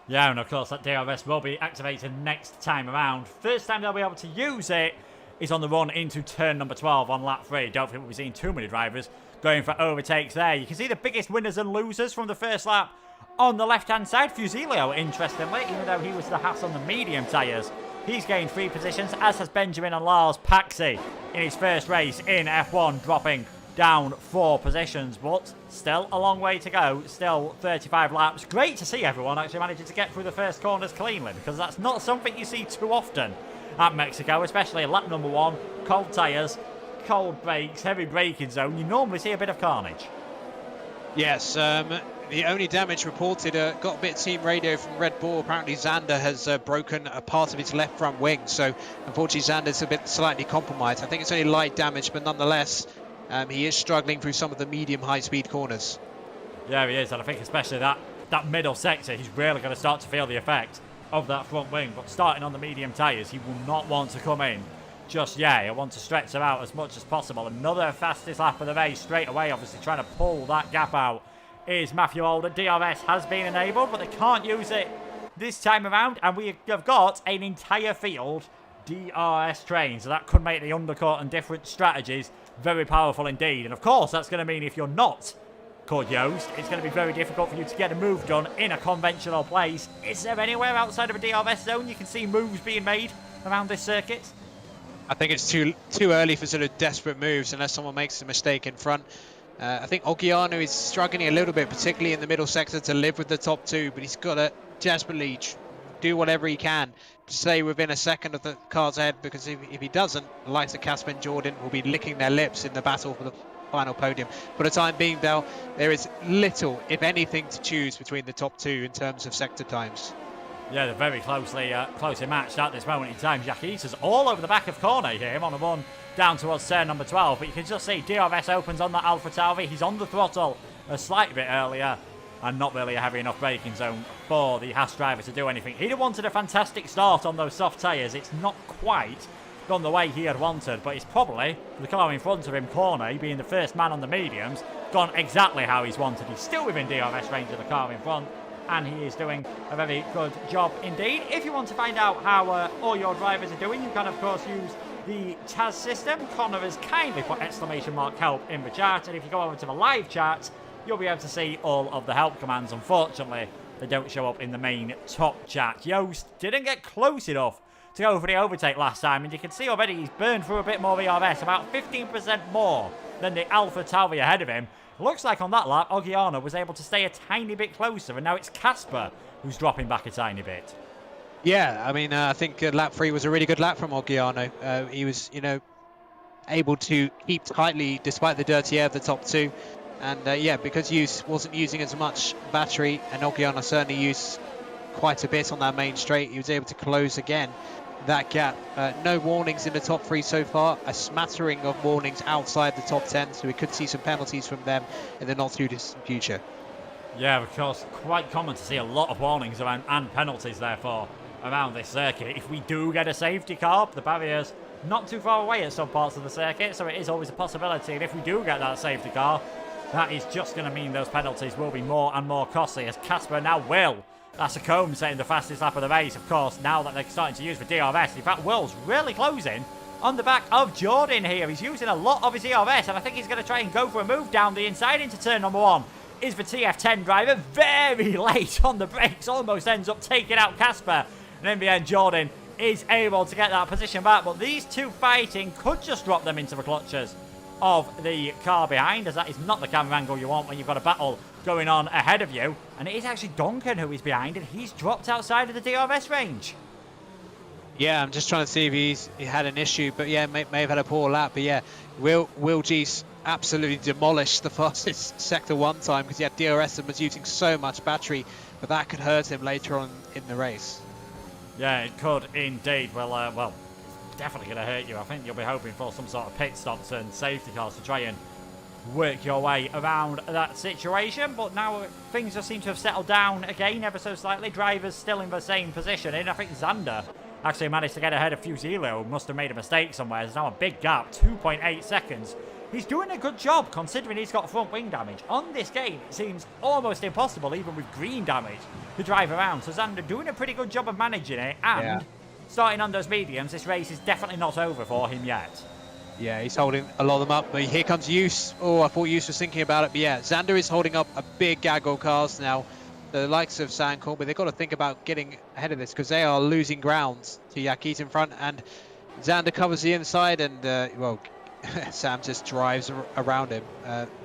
Yeah, and of course that DRS will be activated next time around. First time they'll be able to use it is on the run into turn number 12 on lap 3. Don't think we'll be seeing too many drivers going for overtakes there. You can see the biggest winners and losers from the first lap on the left-hand side. Fusilio, interestingly, even though he was the Haas on the medium tyres, he's gained 3 positions, as has Benjamin and Lars. Paxi in his first race in F1, dropping down 4 positions, but still a long way to go. Still 35 laps. Great to see everyone actually managing to get through the first corners cleanly, because that's not something you see too often at Mexico, especially lap number 1. Cold tyres, cold brakes, heavy braking zone. You normally see a bit of carnage. Yes, the only damage reported got a bit of team radio from Red Bull. Apparently Zander has broken a part of his left front wing, so unfortunately Zander's a bit slightly compromised. I think it's only light damage, but nonetheless he is struggling through some of the medium high speed corners. Yeah, he is, and I think especially that middle sector, he's really going to start to feel the effect of that front wing. But starting on the medium tyres, he will not want to come in just yet. He'll want to stretch them out as much as possible. Another fastest lap of the race straight away, obviously trying to pull that gap out, is Matthew Alder. DRS has been enabled, but they can't use it this time around, and we have got an entire field DRS train, so that could make the undercut and different strategies very powerful indeed. And of course that's going to mean if you're not called Yost, it's going to be very difficult for you to get a move done in a conventional place. Is there anywhere outside of a DRS zone you can see moves being made around this circuit? I think it's too early for sort of desperate moves unless someone makes a mistake in front. I think Ogiano is struggling a little bit, particularly in the middle sector, to live with the top two, but he's got to desperately do whatever he can to stay within a second of the cars ahead, because if he doesn't, the likes of Casper and Jordan will be licking their lips in the battle for the final podium. For the time being, Bell, there is little, if anything, to choose between the top two in terms of sector times. Yeah, they're very closely matched at this moment in time. Jack Eater's all over the back of corner here on the one down towards turn number 12. But you can just see DRS opens on that Alpha Tauri. He's on the throttle a slight bit earlier and not really a heavy enough braking zone for the Haas driver to do anything. He'd have wanted a fantastic start on those soft tyres. It's not quite gone the way he had wanted, but it's probably, the car in front of him, Corner, being the first man on the mediums, gone exactly how he's wanted. He's still within DRS range of the car in front, and he is doing a very good job indeed. If you want to find out how all your drivers are doing, you can of course use the TAS system. Connor has kindly put !help in the chat, and if you go over to the live chat, you'll be able to see all of the help commands. Unfortunately, they don't show up in the main top chat. Yost didn't get close enough to go for the overtake last time, and you can see already he's burned through a bit more ERS, about 15% more than the Alpha Tauri ahead of him. Looks like on that lap, Ogiano was able to stay a tiny bit closer, and now it's Casper who's dropping back a tiny bit. Yeah, I mean, I think lap 3 was a really good lap from Ogiano. He was, able to keep tightly despite the dirty air of the top two. And yeah, because Hughes wasn't using as much battery, and Ogiano certainly used quite a bit on that main straight, he was able to close again that gap. No warnings in the top 3 so far, a smattering of warnings outside the top 10, so we could see some penalties from them in the not too distant future. Yeah, of course, quite common to see a lot of warnings around and penalties therefore around this circuit. If we do get a safety car, the barrier's not too far away at some parts of the circuit, so it is always a possibility, and if we do get that safety car, that is just going to mean those penalties will be more and more costly, as Casper now will. That's a Combe setting the fastest lap of the race, of course, now that they're starting to use the DRS. In fact, Will's really closing on the back of Jordan here. He's using a lot of his ERS, and I think he's going to try and go for a move down the inside into turn number 1. Is the TF10 driver very late on the brakes, almost ends up taking out Casper. And in the end, Jordan is able to get that position back, but these two fighting could just drop them into the clutches of the car behind, as that is not the camera angle you want when you've got a battle going on ahead of you. And it is actually Duncan who is behind, and he's dropped outside of the DRS range. Yeah, I'm just trying to see if he had an issue, but yeah, may have had a poor lap. But yeah, Will G's absolutely demolished the fastest sector 1 time, because he had DRS and was using so much battery, but that could hurt him later on in the race. Yeah, it could indeed. Well, definitely going to hurt you. I think you'll be hoping for some sort of pit stops and safety cars to try and work your way around that situation, but now things just seem to have settled down again ever so slightly. Drivers still in the same position, and I think Xander actually managed to get ahead of Fusilo. Must have made a mistake somewhere. There's now a big gap, 2.8 seconds. He's doing a good job considering he's got front wing damage. On this game, it seems almost impossible, even with green damage, to drive around. So Xander doing a pretty good job of managing it, and starting on those mediums, this race is definitely not over for him yet. Yeah, he's holding a lot of them up, but here comes Use. Oh, I thought Use was thinking about it, but yeah, Xander is holding up a big gaggle of cars now. The likes of Sancorn, but they've got to think about getting ahead of this, because they are losing ground to Yakit in front, and Xander covers the inside, and well, Sam just drives around him.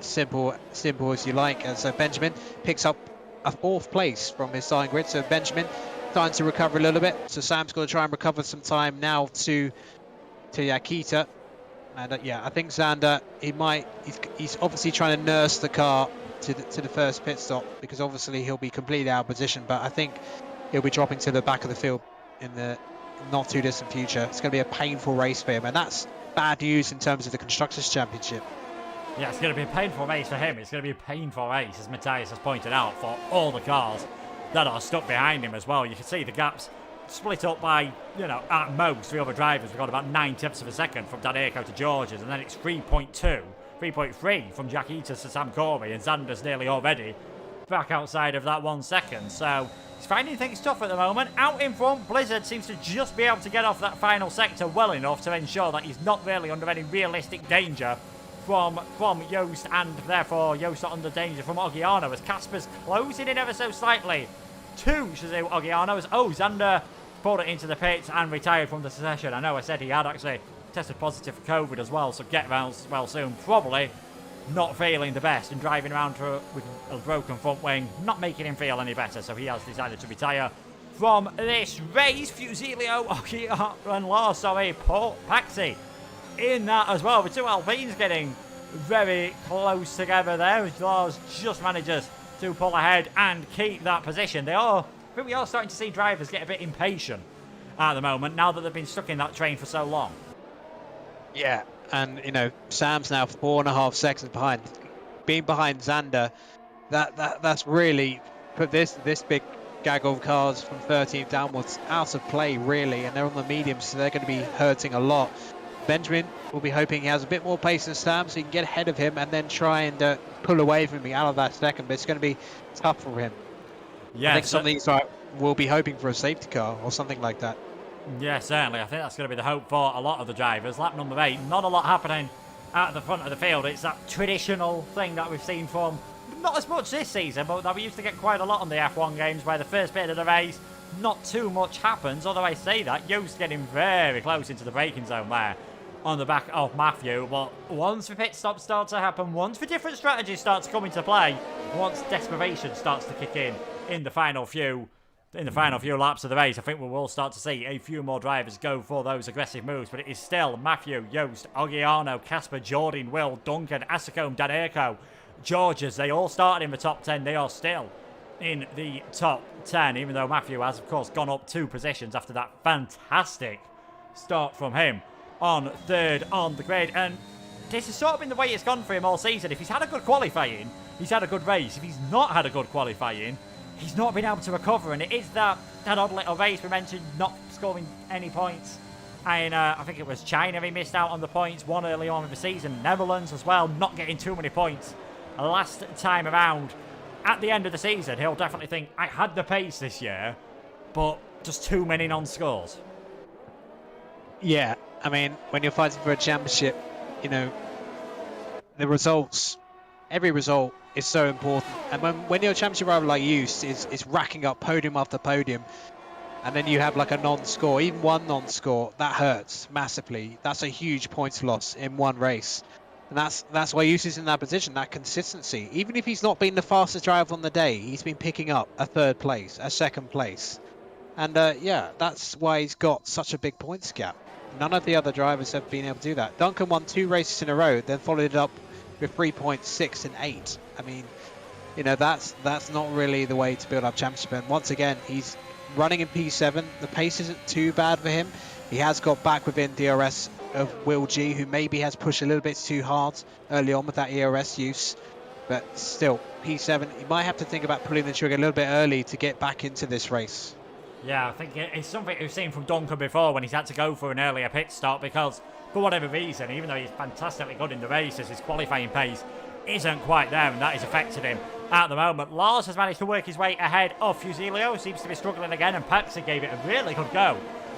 Simple as you like. And so Benjamin picks up a 4th place from his starting grid. So Benjamin starting to recover a little bit. So Sam's got to try and recover some time now to Yakita. And yeah, I think Xander, he's obviously trying to nurse the car to the first pit stop, because obviously he'll be completely out of position. But I think he'll be dropping to the back of the field in the not too distant future. It's going to be a painful race for him, and that's bad news in terms of the Constructors Championship. Yeah, it's going to be a painful race for him. It's going to be a painful race, as Matthias has pointed out, for all the cars that are stuck behind him as well. You can see the gaps split up by, at most, the other drivers. We've got about 9/10 of a second from Dan Aiko to George's, and then it's 3.3 from Jack Eaters to Sam Corby, and Xander's nearly already back outside of that 1 second. So he's finding things tough at the moment. Out in front, Blizzard seems to just be able to get off that final sector well enough to ensure that he's not really under any realistic danger from Yost, and therefore Yost not under danger from Ogiano, as Casper's closing in ever so slightly to Shizu Ogiano, as Xander pulled it into the pits and retired from the session. I know I said he had actually tested positive for COVID as well, so get well soon. Probably not feeling the best and driving around with a broken front wing, not making him feel any better. So he has decided to retire from this race. Fusilio, and Lars, Paxi in that as well. The two Alpines getting very close together there as Lars just manages to pull ahead and keep that position. We are starting to see drivers get a bit impatient at the moment now that they've been stuck in that train for so long. Yeah, and Sam's now 4.5 seconds behind. Being behind Xander, that's really put this big gaggle of cars from 13th downwards out of play, really, and they're on the mediums, so they're going to be hurting a lot. Benjamin will be hoping he has a bit more pace than Sam, so he can get ahead of him and then try and pull away from him out of that second, but it's going to be tough for him. Yeah, I think some of these will be hoping for a safety car or something like that. Yeah, certainly. I think that's going to be the hope for a lot of the drivers. Lap number 8, not a lot happening at the front of the field. It's that traditional thing that we've seen from, not as much this season, but that we used to get quite a lot on the F1 games, where the first bit of the race, not too much happens. Although I say that, Yost getting very close into the braking zone there on the back of Matthew. But once the pit stops start to happen, once the different strategies start to come into play, once desperation starts to kick in the final few laps of the race, I think we will start to see a few more drivers go for those aggressive moves. But it is still Matthew, Yost, Ogiano, Casper, Jordan, Will, Duncan, Asacombe, Danerco, Georges. They all started in the top 10. They are still in the top 10, even though Matthew has, of course, gone up 2 positions after that fantastic start from him on 3rd on the grid. And this has sort of been the way it's gone for him all season. If he's had a good qualifying, he's had a good race. If he's not had a good qualifying, he's not been able to recover. And it is that odd little race we mentioned, not scoring any points. And I think it was China he missed out on the points, one early on in the season. Netherlands as well, not getting too many points last time around. At the end of the season, he'll definitely think, I had the pace this year, but just too many non-scores. Yeah, I mean, when you're fighting for a championship, the results, every result is so important. And when you're a championship rival like you, it's racking up podium after podium, and then you have like a non-score, even one non-score, that hurts massively. That's a huge points loss in one race. And that's why Yus is in that position, that consistency. Even if he's not been the fastest driver on the day, he's been picking up a 3rd place, a 2nd place. And yeah, that's why he's got such a big points gap. None of the other drivers have been able to do that. Duncan won 2 races in a row, then followed it up with 3 points, 6 and 8. I mean, that's not really the way to build up championship. And once again, he's running in P7. The pace isn't too bad for him. He has got back within DRS of Will G, who maybe has pushed a little bit too hard early on with that ERS use. But still, P7, he might have to think about pulling the trigger a little bit early to get back into this race. Yeah, I think it's something we've seen from Duncan before when he's had to go for an earlier pit stop because, for whatever reason, even though he's fantastically good in the races, his qualifying pace isn't quite there, and that has affected him at the moment. Lars has managed to work his way ahead of Fusilio, seems to be struggling again, and Paxi gave it a really good go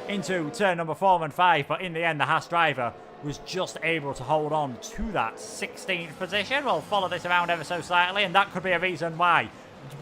into turn number 4 and 5, but in the end the Haas driver was just able to hold on to that 16th position. We'll follow this around ever so slightly, and that could be a reason why.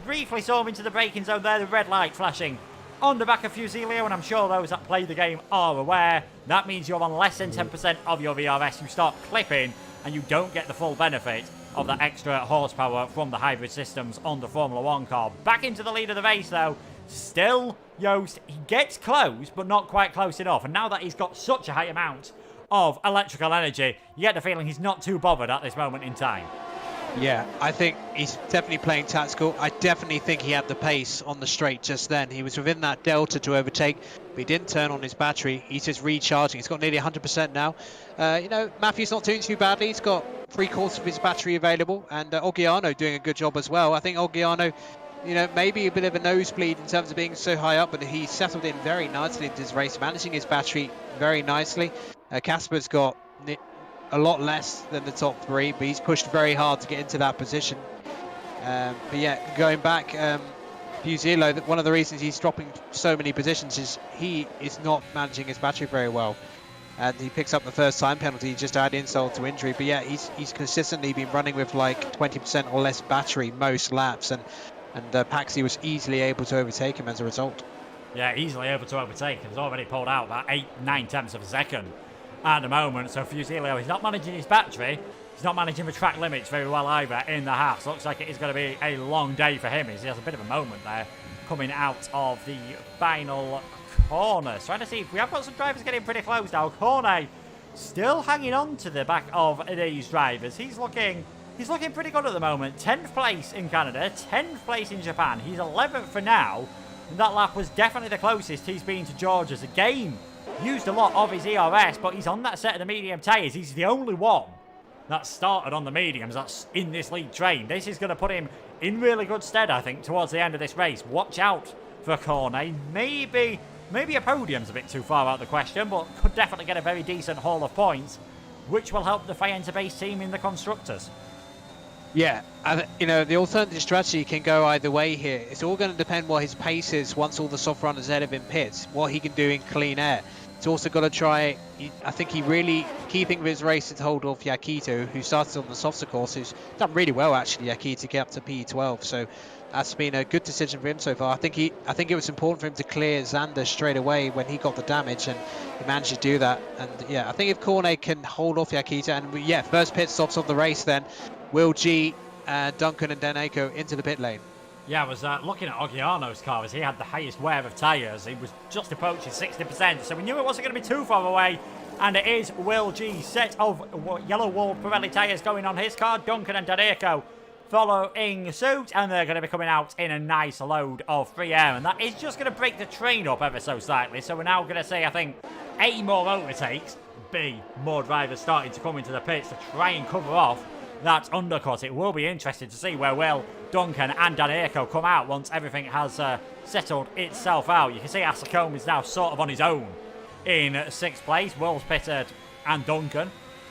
Briefly saw him into the braking zone there, the red light flashing on the back of Fusilio, and I'm sure those that play the game are aware. That means you're on less than 10% of your VRS. You start clipping, and you don't get the full benefit of that extra horsepower from the hybrid systems on the Formula 1 car. Back into the lead of the race, though. Still, Yost, he gets close, but not quite close enough. And now that he's got such a high amount of electrical energy, you get the feeling he's not too bothered at this moment in time. Yeah, I think he's definitely playing tactical. I definitely think he had the pace on the straight just then. He was within that delta to overtake, but he didn't turn on his battery. He's just recharging. He's got nearly 100% now. Matthew's not doing too badly. He's got 3/4 of his battery available, and Ogiano doing a good job as well. I think Ogiano, maybe a bit of a nosebleed in terms of being so high up, but he settled in very nicely into his race, managing his battery very nicely. Casper's got a lot less than the top 3, but he's pushed very hard to get into that position. But yeah, going back, Fusilio, one of the reasons he's dropping so many positions is he is not managing his battery very well. And he picks up the first time penalty just to add insult to injury. But yeah, he's consistently been running with like 20% or less battery most laps, and Paxi was easily able to overtake him as a result. Yeah, easily able to overtake. He's already pulled out about 8-9 tenths of a second at the moment. So Fusilio is not managing his battery, He's not managing the track limits very well either in the halves. Looks like it is going to be a long day for him. He has a bit of a moment there coming out of the final corner. So trying to see if we have got some drivers getting pretty close now. Cornet still hanging on to the back of these drivers. He's looking pretty good at the moment. 10th place in Canada, 10th place in Japan. He's 11th for now. And that lap was definitely the closest he's been to George's. Again, used a lot of his ERS, but he's on that set of the medium tyres. He's the only one that started on the mediums that's in this lead train. This is going to put him in really good stead, I think, towards the end of this race. Watch out for Cornet. Maybe a podium's a bit too far out of the question, but could definitely get a very decent haul of points, which will help the Faenza-based team in the Constructors. Yeah, the alternative strategy can go either way here. It's all going to depend what his pace is once all the soft runners ahead of him pits, what he can do in clean air. He's also got to try, I think he really, key thing of his race is to hold off Yakito, who started on the softer course, who's done really well actually, Yakito, to get up to P12. So that's been a good decision for him so far. I think it was important for him to clear Xander straight away when he got the damage, and he managed to do that. And yeah, I think if Cornet can hold off Yakito, and first pit stops of the race then, Will G, Duncan and Daneko into the pit lane. Yeah, I was looking at Ogiano's car as he had the highest wear of tyres. He was just approaching 60%, so we knew it wasn't going to be too far away. And it is Will G, set of yellow walled Pirelli tyres going on his car. Duncan and Daneko following suit, and they're going to be coming out in a nice load of free air. And that is just going to break the train up ever so slightly. So we're now going to see, I think, A, more overtakes, B, more drivers starting to come into the pits to try and cover off that undercut. It will be interesting to see where Will, Duncan and Daneko come out once everything has settled itself out. You can see Asacombe is now sort of on his own in 6th place. Will's pitted and Duncan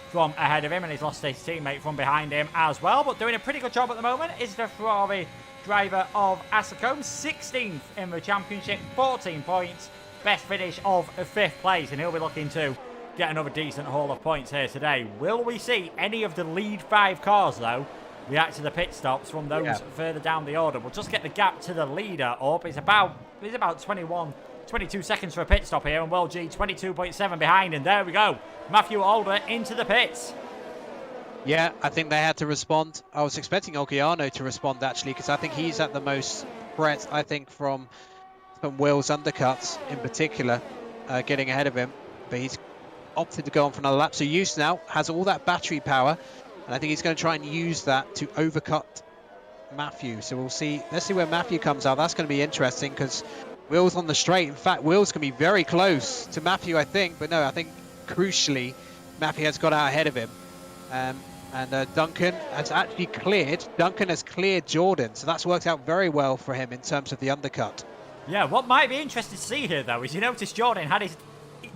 from ahead of him, and he's lost his teammate from behind him as well, but doing a pretty good job at the moment is the Ferrari driver of Asacombe. 16th in the championship, 14 points, best finish of 5th place, and he'll be looking to get another decent haul of points here today. Will we see any of the lead 5 cars, though, react to the pit stops from those further down the order? We'll just get the gap to the leader up. It's about 22 seconds for a pit stop here, and Will G 22.7 behind, and there we go. Matthew Alder into the pits. Yeah, I think they had to respond. I was expecting Ogiano to respond, actually, because I think he's at the most threat, I think, from Will's undercuts in particular, getting ahead of him. But he's opted to go on for another lap. So Hughes now has all that battery power, and I think he's going to try and use that to overcut Matthew. So we'll see. Let's see where Matthew comes out. That's going to be interesting because Will's on the straight. In fact, Will's going to be very close to Matthew, I think. But no, I think crucially, Matthew has got out ahead of him. And Duncan has actually cleared. Duncan has cleared Jordan. So that's worked out very well for him in terms of the undercut. Yeah, what might be interesting to see here, though, is you notice Jordan had his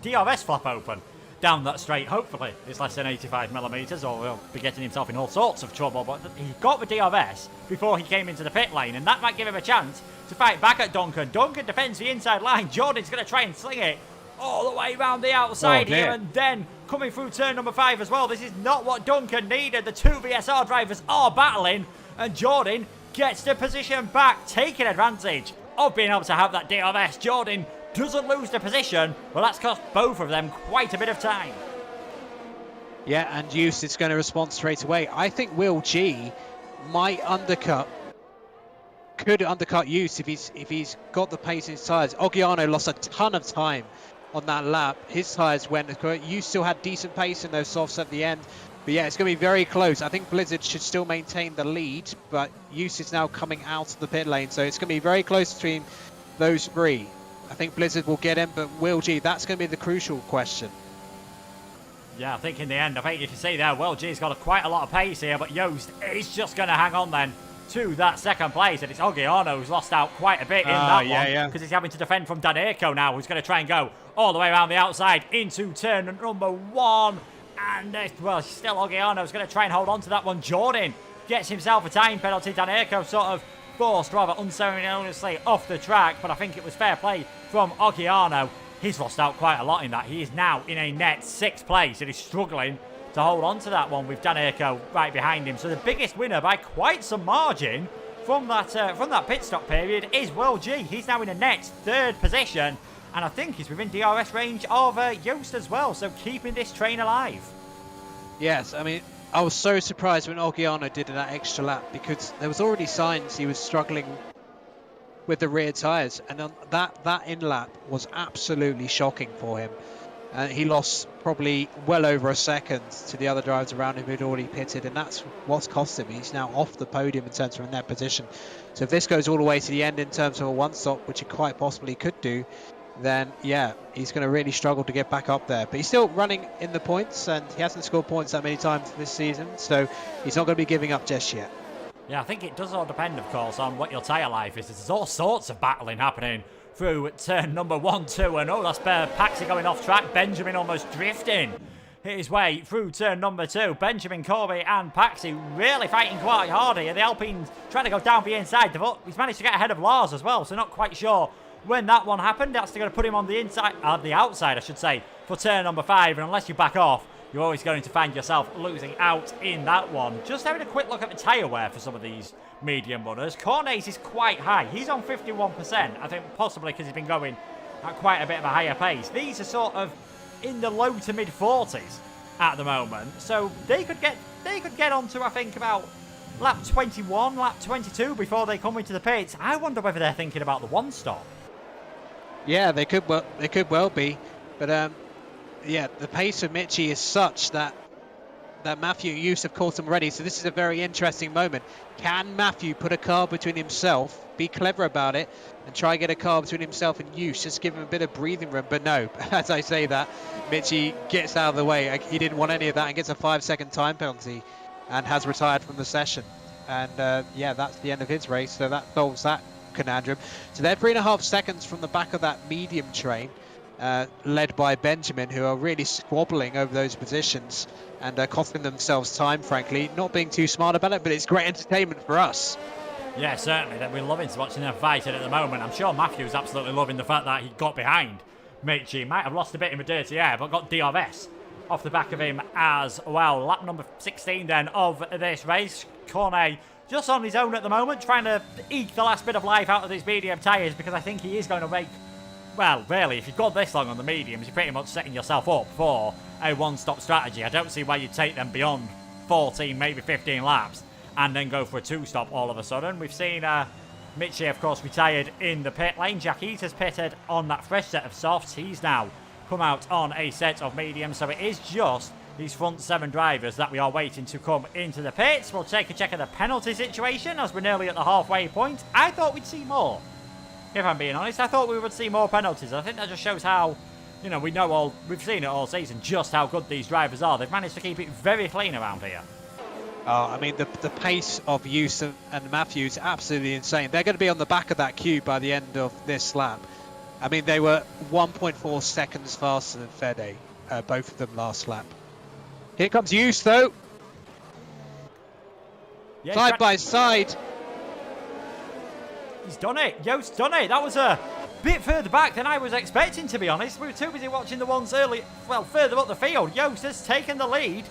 DRS flap open down that straight. Hopefully it's less than 85mm, or he'll be getting himself in all sorts of trouble. But he got the DRS before he came into the pit lane, and that might give him a chance to fight back at Duncan. Duncan defends the inside line. Jordan's going to try and sling it all the way around the outside here, and then coming through turn number 5 as well. This is not what Duncan needed. The 2 VSR drivers are battling, and Jordan gets the position back, taking advantage of being able to have that DRS. Jordan doesn't lose the position, but that's cost both of them quite a bit of time. Yeah, and Hughes is going to respond straight away. I think Will G might could undercut Hughes if he's got the pace in his tyres. Ogiano lost a ton of time on that lap. His tyres went. Hughes still had decent pace in those softs at the end. But yeah, it's going to be very close. I think Blizzard should still maintain the lead, but Hughes is now coming out of the pit lane, so it's going to be very close between those 3. I think Blizzard will get him, but Will G, that's going to be the crucial question. Yeah, I think in the end, I think you can see there, Will G's got quite a lot of pace here, but Yost is just going to hang on then to that second place, and it's Ogiano who's lost out quite a bit in that one, because he's having to defend from Daneko now, who's going to try and go all the way around the outside into turn number 1, and well, still Ogiano's going to try and hold on to that one. Jordan gets himself a time penalty. Daneko sort of forced rather unceremoniously off the track, but I think it was fair play from Ogiano. He's lost out quite a lot in that. He is now in a net 6th place, and he's struggling to hold on to that one with Daneko right behind him. So the biggest winner by quite some margin from that pit stop period is Will G. He's now in a net 3rd position, and I think he's within DRS range of Yost as well, so keeping this train alive. Yes, I mean, I was so surprised when Ogiano did that extra lap because there was already signs he was struggling with the rear tyres, and that in lap was absolutely shocking for him. He lost probably well over a second to the other drivers around him who'd already pitted, and that's what's cost him. He's now off the podium in terms of a net position. So if this goes all the way to the end in terms of a one stop, which it quite possibly could do, then yeah, he's going to really struggle to get back up there. But he's still running in the points, and he hasn't scored points that many times this season, so he's not going to be giving up just yet. Yeah, I think it does all depend, of course, on what your tyre life is. There's all sorts of battling happening through turn number 1, 2, and oh, that's Paxi going off track. Benjamin almost drifting his way through turn number 2. Benjamin, Corby and Paxi really fighting quite hard here. The Alpine's trying to go down the inside. He's managed to get ahead of Lars as well, so not quite sure when that one happened. That's going to put him on the inside, the outside, I should say, for turn number 5. And unless you back off, you're always going to find yourself losing out in that one. Just having a quick look at the tyre wear for some of these medium runners. Cornet's is quite high. He's on 51%. I think possibly because he's been going at quite a bit of a higher pace. These are sort of in the low to mid 40s at the moment. So they could get onto, I think, about lap 21, lap 22 before they come into the pits. I wonder whether they're thinking about the one stop. Yeah, they could well be, but yeah, the pace of Mitchie is such that Matthew and Yusuf caught him already. So this is a very interesting moment. Can Matthew put a car between himself, be clever about it, and try and get a car between himself and Yusuf, just give him a bit of breathing room? But no, as I say that, Mitchie gets out of the way. He didn't want any of that and gets a 5-second time penalty and has retired from the session. And yeah, that's the end of his race. So that solves that conundrum. So they're 3.5 seconds from the back of that medium train. Led by Benjamin, who are really squabbling over those positions and costing themselves time, frankly. Not being too smart about it, but it's great entertainment for us. Yeah, certainly. We're loving watching them fighting at the moment. I'm sure Matthew's absolutely loving the fact that he got behind Mitchie. Might have lost a bit in the dirty air, but got DRS off the back of him as well. Lap number 16 then of this race. Cornet just on his own at the moment, trying to eke the last bit of life out of these medium tyres, because I think he is going to make... Well, really, if you've got this long on the mediums, you're pretty much setting yourself up for a one-stop strategy. I don't see why you'd take them beyond 14, maybe 15 laps, and then go for a two-stop all of a sudden. We've seen Mitchie, of course, retired in the pit lane. Jack Eater's pitted on that fresh set of softs. He's now come out on a set of mediums, so it is just these front 7 drivers that we are waiting to come into the pits. We'll take a check of the penalty situation as we're nearly at the halfway point. I thought we'd see more. If I'm being honest, I thought we would see more penalties. I think that just shows how, you know, we've seen it all season, just how good these drivers are. They've managed to keep it very clean around here. I mean, the pace of Yusuf and Matthews absolutely insane. They're going to be on the back of that queue by the end of this lap. I mean, they were 1.4 seconds faster than Fede, both of them last lap. Here comes Yusuf, though. Yeah, side by side. He's done it. Jost's done it. That was a bit further back than I was expecting, to be honest. We were too busy watching the ones further up the field. Jost has taken the lead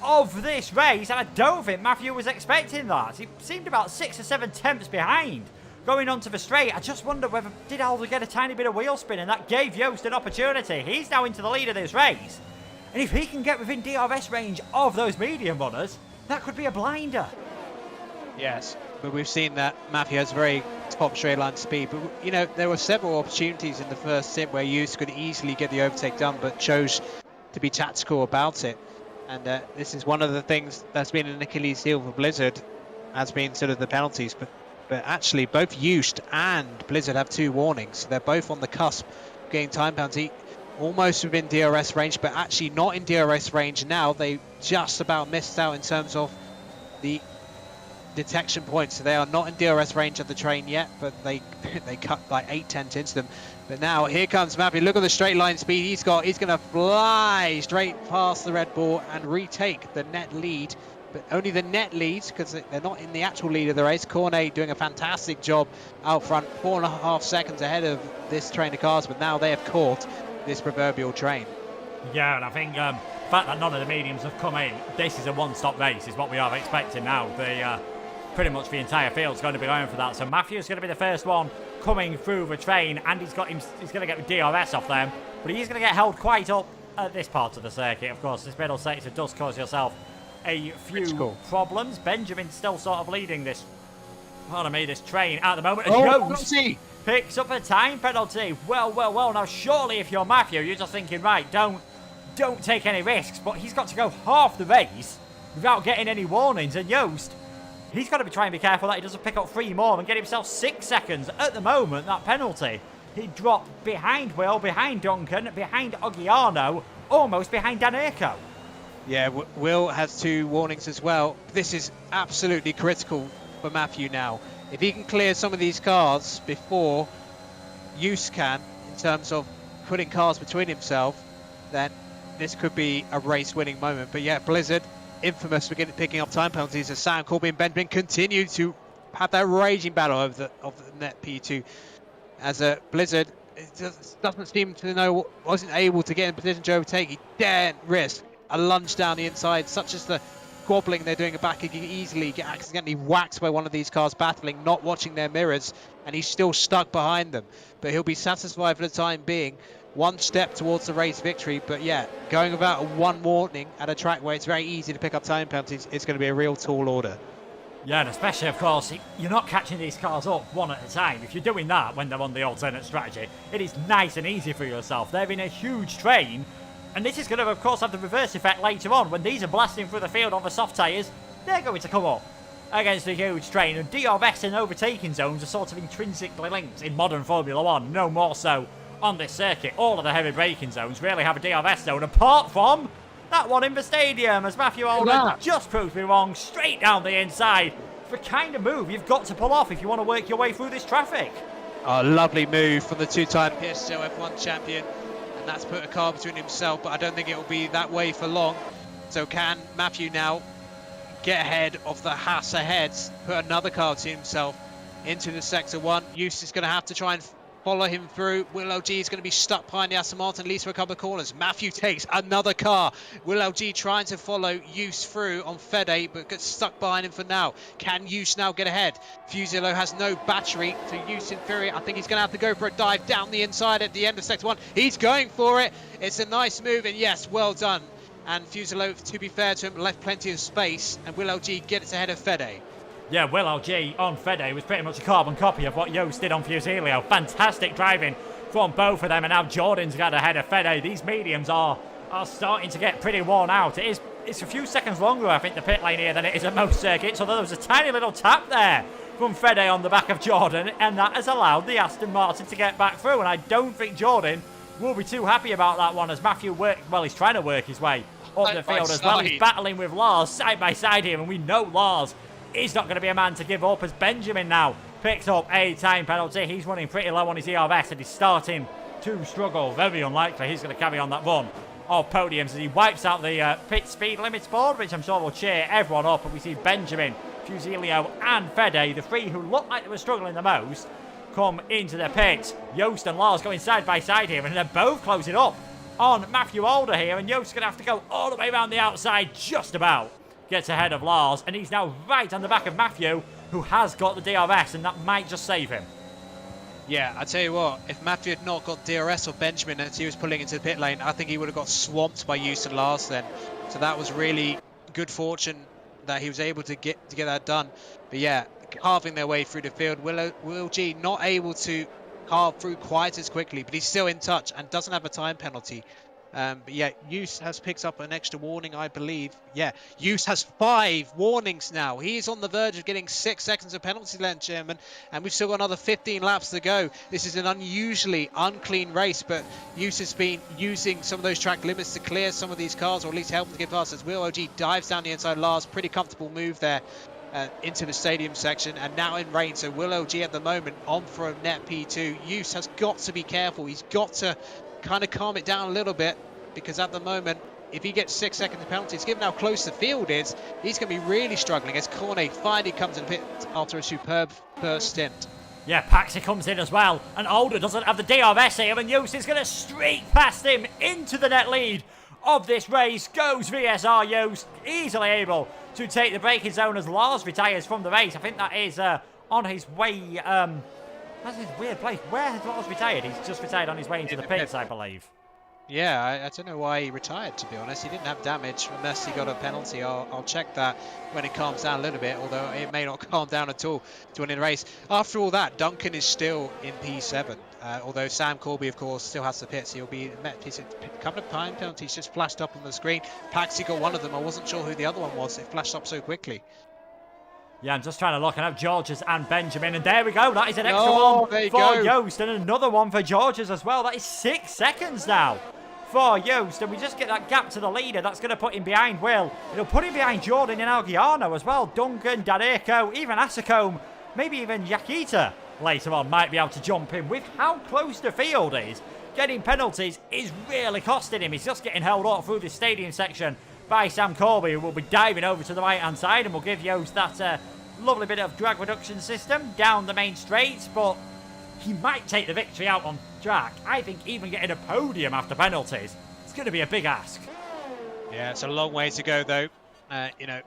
of this race, and I don't think Matthew was expecting that. He seemed about 6 or 7 tenths behind going onto the straight. I just wonder whether did Aldo get a tiny bit of wheel spin, and that gave Jost an opportunity. He's now into the lead of this race, and if he can get within DRS range of those medium runners, that could be a blinder. Yes, but we've seen that Matthew has very top straight line speed, but you know, there were several opportunities in the first stint where Yusuf could easily get the overtake done, but chose to be tactical about it. And this is one of the things that's been an Achilles heel for Blizzard, has been sort of the penalties, but actually both Yusuf and Blizzard have 2 warnings. They're both on the cusp of getting time penalty, almost within DRS range, but actually not in DRS range now. They just about missed out in terms of the detection points, so they are not in DRS range of the train yet, but they cut like 8 tenths into them. But now here comes Matthew. Look at the straight line speed he's got. He's going to fly straight past the Red Bull and retake the net lead, but only the net lead because they're not in the actual lead of the race. Cornet doing a fantastic job out front, 4.5 seconds ahead of this train of cars, but now they have caught this proverbial train. Yeah, and I think the fact that none of the mediums have come in, this is a one-stop race is what we are expecting now. Pretty much the entire field's going to be going for that. So Matthew's going to be the first one coming through the train, and he's going to get DRS off them, but he's going to get held quite up at this part of the circuit. Of course, this middle sector does cause yourself a few Critical. problems. Benjamin's still sort of leading this, this train at the moment. Oh, And penalty! picks up a time penalty. Well. Now, surely if you're Matthew, you're just thinking, right, don't take any risks. But he's got to go half the race without getting any warnings. And Joost, he's got to be trying to be careful that he doesn't pick up 3 more and get himself 6 seconds. At the moment, that penalty, he dropped behind Will, behind Duncan, behind Ogiano, almost behind Danirko. Yeah, Will has 2 warnings as well. This is absolutely critical for Matthew now. If he can clear some of these cars before Joost can, in terms of putting cars between himself, then this could be a race-winning moment. But yeah, Blizzard, infamous for picking up time penalties, as Sam, Corby and Benjamin continue to have that raging battle of the net P2. As a Blizzard, doesn't seem to know, wasn't able to get in position to overtake. He daren't risk a lunge down the inside, such as the squabbling they're doing back. He can easily get accidentally whacked by one of these cars battling, not watching their mirrors, and he's still stuck behind them. But he'll be satisfied for the time being. 1 step towards the race victory. But yeah, going without 1 warning at a track where it's very easy to pick up time penalties, it's going to be a real tall order. Yeah, and especially, of course, you're not catching these cars up one at a time. If you're doing that when they're on the alternate strategy, it is nice and easy for yourself. They're in a huge train, and this is going to, of course, have the reverse effect later on. When these are blasting through the field on the soft tyres, they're going to come up against a huge train. And DRS and overtaking zones are sort of intrinsically linked in modern Formula 1, no more so on this circuit. All of the heavy braking zones really have a DRS zone, apart from that one in the stadium, as Matthew Alden just proved me wrong, straight down the inside. The kind of move you've got to pull off if you want to work your way through this traffic. A lovely move from the 2-time PSGL F1 champion, and that's put a car between himself, but I don't think it will be that way for long. So can Matthew now get ahead of the Haas aheads, put another car to himself into the Sector 1? Joost is going to have to try and follow him through. Will LG is going to be stuck behind the Aston Martin, at least for a couple of corners. Matthew takes another car. Will LG trying to follow Joost through on Fede, but gets stuck behind him for now. Can Joost now get ahead? Fusilo has no battery, so Joost in theory, I think he's going to have to go for a dive down the inside at the end of Sector 1. He's going for it. It's a nice move, and yes, well done. And Fusilo, to be fair to him, left plenty of space, and Will LG gets ahead of Fede. Yeah, Will LG on Fede was pretty much a carbon copy of what Joost did on Fusilio. Fantastic driving from both of them, and now Jordan's got ahead of Fede. These mediums are starting to get pretty worn out. It's a few seconds longer, I think, the pit lane here than it is at most circuits, although there was a tiny little tap there from Fede on the back of Jordan, and that has allowed the Aston Martin to get back through, and I don't think Jordan will be too happy about that one, as Matthew he's trying to work his way up the field as well. He's battling with Lars side by side here, and we know Lars is not going to be a man to give up, as Benjamin now picks up a time penalty. He's running pretty low on his ERS and he's starting to struggle. Very unlikely he's going to carry on that run of podiums as he wipes out the pit speed limits board, which I'm sure will cheer everyone up. And we see Benjamin, Fusilio and Fede, the 3 who looked like they were struggling the most, come into the pit. Joost and Lars going side by side here, and they're both closing up on Matthew Alder here, and Joost's going to have to go all the way around the outside just about. Gets ahead of Lars, and he's now right on the back of Matthew, who has got the DRS, and that might just save him. Yeah, I tell you what, if Matthew had not got DRS or Benjamin as he was pulling into the pit lane, I think he would have got swamped by Joost and Lars then. So that was really good fortune that he was able to get that done. But yeah, carving their way through the field. Will G not able to carve through quite as quickly, but he's still in touch and doesn't have a time penalty. But yeah, Joost has picked up an extra warning, I believe. Yeah, Joost has 5 warnings now. He is on the verge of getting 6 seconds of penalty length, Chairman, and we've still got another 15 laps to go. This is an unusually unclean race, but Joost has been using some of those track limits to clear some of these cars, or at least help them to get past. As Will OG dives down the inside, Lars, pretty comfortable move there into the stadium section, and now in rain. So Will OG at the moment on for a net P2. Joost has got to be careful. He's got to kind of calm it down a little bit, because at the moment, if he gets 6 seconds of penalties, given how close the field is, he's going to be really struggling as Cornet finally comes in pit after a superb first stint. Yeah, Paxi comes in as well, and Alder doesn't have the DRS here, and Joost is going to streak past him into the net lead of this race. Goes VSR Joost, easily able to take the braking zone as Lars retires from the race. I think that is on his way. That's his weird place. Where has Lars retired? He's just retired on his way into the pits, I believe. Yeah, I don't know why he retired, to be honest. He didn't have damage unless he got a penalty. I'll check that when it calms down a little bit, although it may not calm down at all to win a race. After all that, Duncan is still in P7, although Sam Corby, of course, still has the pits. He'll be met. A couple of time penalties just flashed up on the screen. Paxi got one of them. I wasn't sure who the other one was. It flashed up so quickly. Yeah, I'm just trying to look. I have Georges and Benjamin, and there we go. That is an extra one for Joost, and another one for Georges as well. That is 6 seconds now for Joost, and we just get that gap to the leader. That's going to put him behind Will. It'll put him behind Jordan and Algiano as well. Duncan, Daneko, even Asacombe, maybe even Yakita later on might be able to jump in. With how close the field is, getting penalties is really costing him. He's just getting held up through the stadium section by Sam Corby, who will be diving over to the right-hand side and will give Joost that lovely bit of drag reduction system down the main straights, but he might take the victory out on track. I think even getting a podium after penalties, it's going to be a big ask. Yeah, it's a long way to go, though. You know,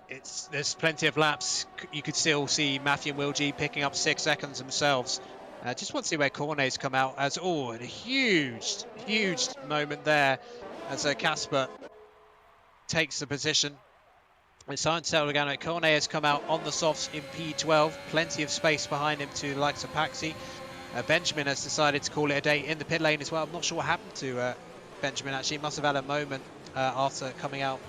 there's plenty of laps. You could still see Matthew and Will G picking up 6 seconds themselves. Just want to see where Cornet's come out as, and a huge moment there as Casper takes the position. It's Untitled Chapter. Cornet has come out on the softs in P12. Plenty of space behind him to the likes of Paxi. Benjamin has decided to call it a day in the pit lane as well. I'm not sure what happened to Benjamin, actually. He must have had a moment after coming out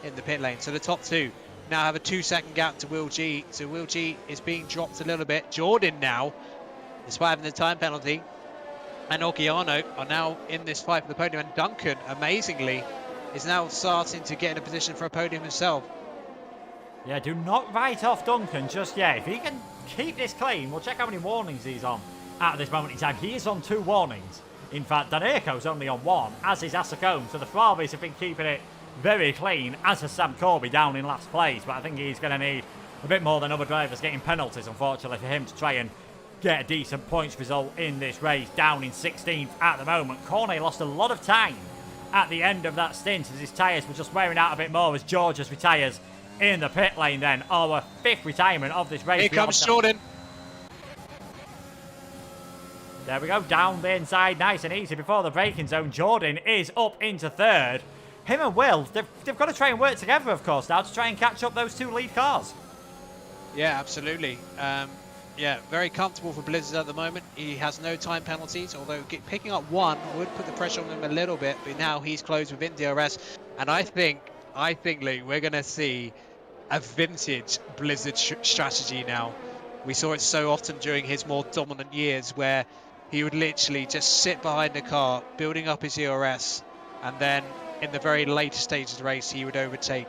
in the pit lane. So the top two now have a 2-second gap to Will G. So Will G is being dropped a little bit. Jordan now, despite having the time penalty, and Ogiano are now in this fight for the podium. And Duncan, amazingly, is now starting to get in a position for a podium himself. Yeah, do not write off Duncan just yet. If he can keep this clean, we'll check how many warnings he's on at this moment in time. He is on 2 warnings. In fact, Daneko's only on 1, as is Asacombe. So the Ferraris have been keeping it very clean, as has Sam Corby down in last place. But I think he's going to need a bit more than other drivers getting penalties, unfortunately, for him to try and get a decent points result in this race. Down in 16th at the moment. Cornet lost a lot of time at the end of that stint as his tyres were just wearing out a bit more as Georges retires in the pit lane then. Our 5th retirement of this race. Here comes Jordan. There we go, down the inside, nice and easy before the braking zone. Jordan is up into 3rd. Him and Will, they've got to try and work together, of course, now to try and catch up those 2 lead cars. Yeah, absolutely. Yeah, very comfortable for Blizzard at the moment. He has no time penalties, although picking up 1 would put the pressure on him a little bit, but now he's closed within DRS. And I think, Luke, we're going to see a vintage Blizzard strategy now. We saw it so often during his more dominant years where he would literally just sit behind the car, building up his ERS, and then in the very later stages of the race, he would overtake.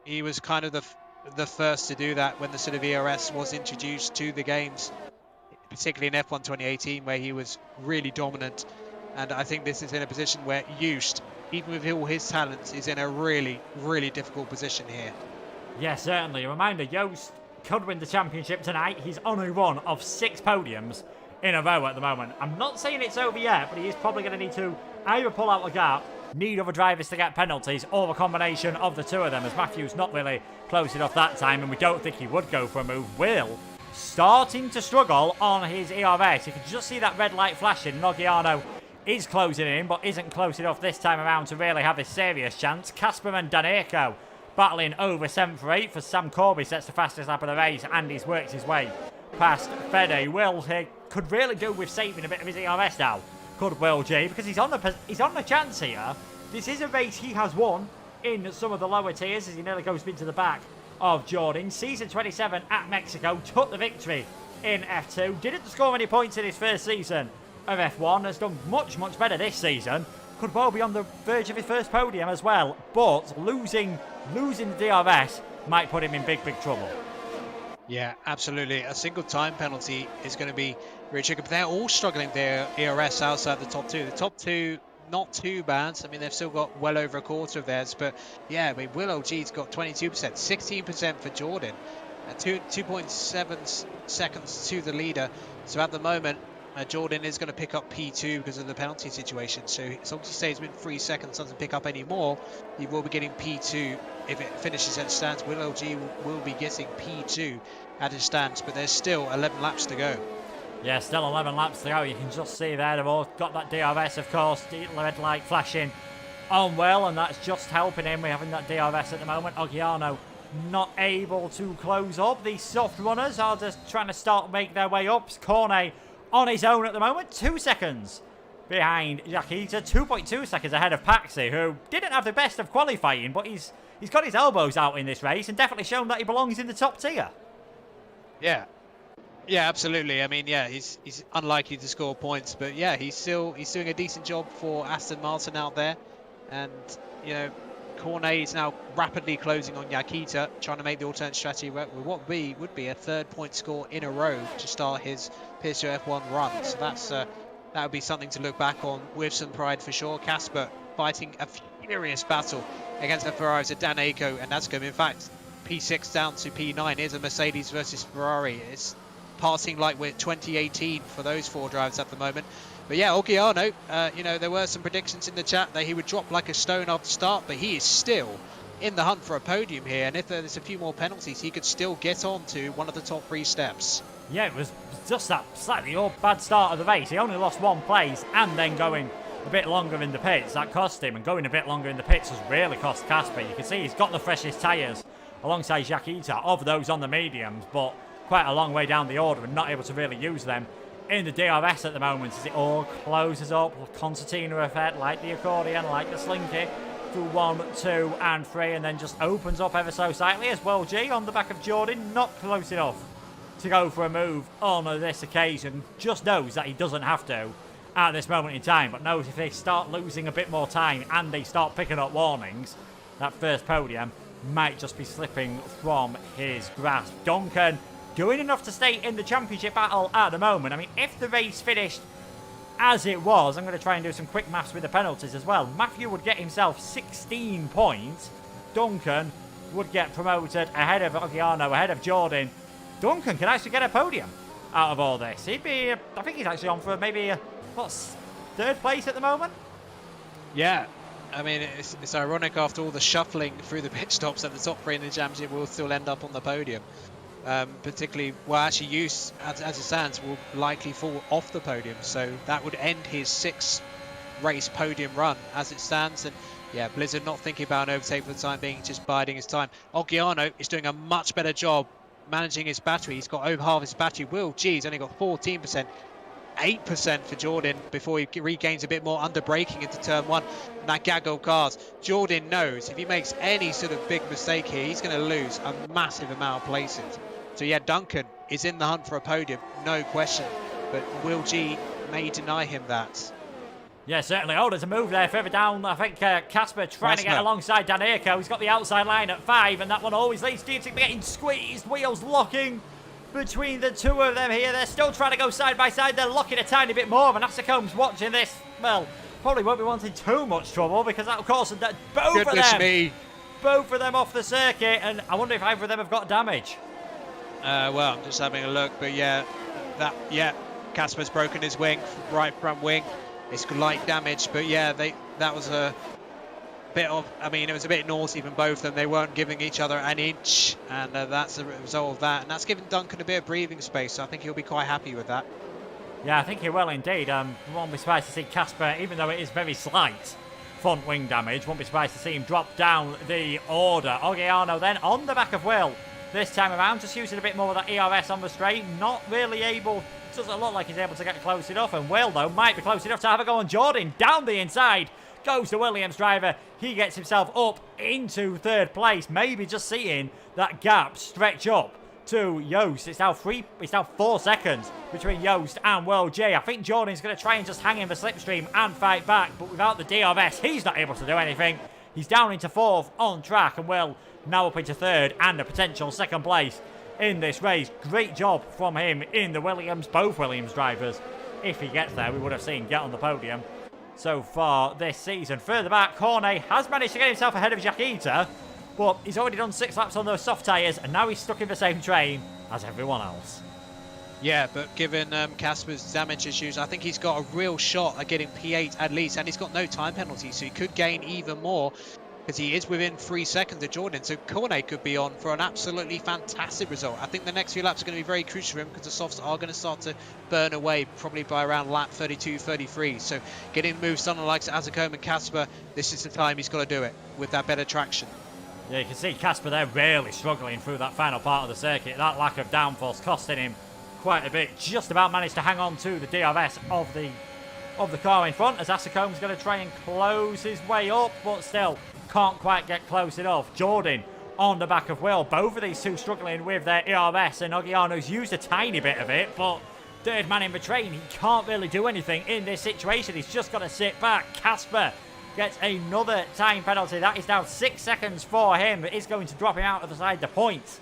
He was kind of the first to do that when the sort of ERS was introduced to the games, particularly in F1 2018, where he was really dominant. And I think this is in a position where Joost, even with all his talents, is in a really difficult position here. Yeah, certainly. A reminder, Joost could win the championship tonight. He's on a run of 6 podiums in a row at the moment. I'm not saying it's over yet, but he is probably going to need to either pull out a gap, need other drivers to get penalties, or a combination of the 2 of them, as Matthew's not really close enough that time, and we don't think he would go for a move. Will starting to struggle on his ERS. You can just see that red light flashing. Nogiano is closing in, but isn't close enough this time around to really have a serious chance. Casper and Daneko battling over 7th or 8th as Sam Corby sets the fastest lap of the race, and he's worked his way past Fede. Will here could really do with saving a bit of his ERS now. Could Will G, because he's on the chance here. This is a race he has won in some of the lower tiers as he nearly goes into the back of Jordan. Season 27 at Mexico, took the victory in F2. Didn't score any points in his first season of F1. Has done much better this season. Could well be on the verge of his first podium as well. But losing the DRS might put him in big trouble. Yeah, absolutely. A single time penalty is going to be really tricky. But they're all struggling their ERS outside the top 2. The top 2, not too bad. I mean, they've still got well over a quarter of theirs. But yeah, I mean, Will OG's got 22%, 16% for Jordan. 2.7 seconds to the leader. So at the moment, Jordan is going to pick up P2 because of the penalty situation. So as long as he stays within 3 seconds, doesn't pick up any more, he will be getting P2 if it finishes at stands. Will OG will be getting P2 at his stands, but there's still 11 laps to go. Yeah, still 11 laps to go. You can just see there they've all got that DRS, of course, the red light flashing on well, and that's just helping him. We're having that DRS at the moment. Oggiano not able to close up. These soft runners are just trying to make their way up. Cornet on his own at the moment, 2 seconds behind Yakita, 2.2 seconds ahead of Paxi, who didn't have the best of qualifying, but he's got his elbows out in this race and definitely shown that he belongs in the top tier. Yeah. Yeah, absolutely. I mean, yeah, he's unlikely to score points, but yeah, he's doing a decent job for Aston Martin out there. And, you know, Cornet is now rapidly closing on Yakita, trying to make the alternate strategy work with what would be a 3rd point score in a row to start his PSGL F1 run. So that would be something to look back on with some pride for sure. Casper fighting a furious battle against the Ferraris at Daneco and Nascom. In fact, P6 down to P9 is a Mercedes versus Ferrari. It's passing like we're 2018 for those 4 drivers at the moment. But yeah, Oggiano, you know, there were some predictions in the chat that he would drop like a stone after start, but he is still in the hunt for a podium here. And if there's a few more penalties, he could still get on to one of the top 3 steps. Yeah, it was just that slightly bad start of the race. He only lost 1 place and then going a bit longer in the pits. That cost him, and going a bit longer in the pits has really cost Casper. You can see he's got the freshest tyres alongside Yakita of those on the mediums, but quite a long way down the order and not able to really use them in the DRS at the moment as it all closes up. Concertina effect, like the accordion, like the slinky, through 1, 2 and 3, and then just opens up ever so slightly as well. G on the back of Jordan, not close enough to go for a move on this occasion. Just knows that he doesn't have to at this moment in time, but knows if they start losing a bit more time and they start picking up warnings, that first podium might just be slipping from his grasp. Duncan doing enough to stay in the championship battle at the moment. I mean, if the race finished as it was, I'm going to try and do some quick maths with the penalties as well. Matthew would get himself 16 points. Duncan would get promoted ahead of Oggiano, ahead of Jordan. Duncan can actually get a podium out of all this. He'd be, I think he's actually on for maybe, what's 3rd place at the moment? Yeah. I mean, it's ironic after all the shuffling through the pit stops that the top 3 in the championship will still end up on the podium. Particularly, well, actually, Use, as it stands, will likely fall off the podium. So that would end his 6 race podium run as it stands. And yeah, Blizzard not thinking about an overtake for the time being, just biding his time. Oggiano is doing a much better job managing his battery. He's got over half his battery. Will G's only got 14%. 8% for Jordan before he regains a bit more under braking into turn 1. And that gaggle of cars. Jordan knows if he makes any sort of big mistake here, he's going to lose a massive amount of places. So yeah, Duncan is in the hunt for a podium, no question. But Will G may deny him that. Yeah, certainly. Oh, there's a move there further down. I think Casper trying to get alongside Daneco. He's got the outside line at 5, and that one always leads to getting squeezed. Wheels locking between the 2 of them here. They're still trying to go side by side. They're locking a tiny bit more. And Vanessa watching this, well, probably won't be wanting too much trouble because that, of course, both of them off the circuit. And I wonder if either of them have got damage. Well, I'm just having a look, but yeah, Casper's broken his wing, right front wing. It's light damage, but yeah, that was a bit of, I mean, it was a bit naughty from both of them. They weren't giving each other an inch, and that's the result of that. And that's given Duncan a bit of breathing space, so I think he'll be quite happy with that. Yeah, I think he will indeed. Won't be surprised to see Casper, even though it is very slight front wing damage, won't be surprised to see him drop down the order. Oggiano then on the back of Will this time around, just using a bit more of that ERS on the straight, not really able, doesn't look like he's able to get close enough, and Will though might be close enough to have a go on Jordan. Down the inside goes the Williams driver. He gets himself up into 3rd place, maybe just seeing that gap stretch up to Yost. It's now 4 seconds between Yost and Will J. I think Jordan's going to try and just hang in the slipstream and fight back, but without the DRS, he's not able to do anything. He's down into 4th on track, and Will now up into 3rd and a potential 2nd place in this race. Great job from him in the Williams, both Williams drivers. If he gets there, we would have seen get on the podium so far this season. Further back, Cornet has managed to get himself ahead of Yakita, but he's already done 6 laps on those soft tyres, and now he's stuck in the same train as everyone else. Yeah, but given Casper's damage issues, I think he's got a real shot at getting P8 at least, and he's got no time penalty, so he could gain even more. because he is within 3 seconds of Jordan. So Cornet could be on for an absolutely fantastic result. I think the next few laps are going to be very crucial for him because the softs are going to start to burn away probably by around lap 32, 33. So getting moves done on the likes of Azakome and Casper, this is the time he's got to do it with that better traction. Yeah, you can see Casper there really struggling through that final part of the circuit. That lack of downforce costing him quite a bit. Just about managed to hang on to the DRS of the car in front, as Asacome's going to try and close his way up, but still can't quite get close enough. Jordan on the back of Will. Both of these two struggling with their ERS, and Ogiano's used a tiny bit of it, but third man in between, he can't really do anything in this situation. He's just got to sit back. Casper gets another time penalty. That is now 6 seconds for him. It is going to drop him out of the side the points.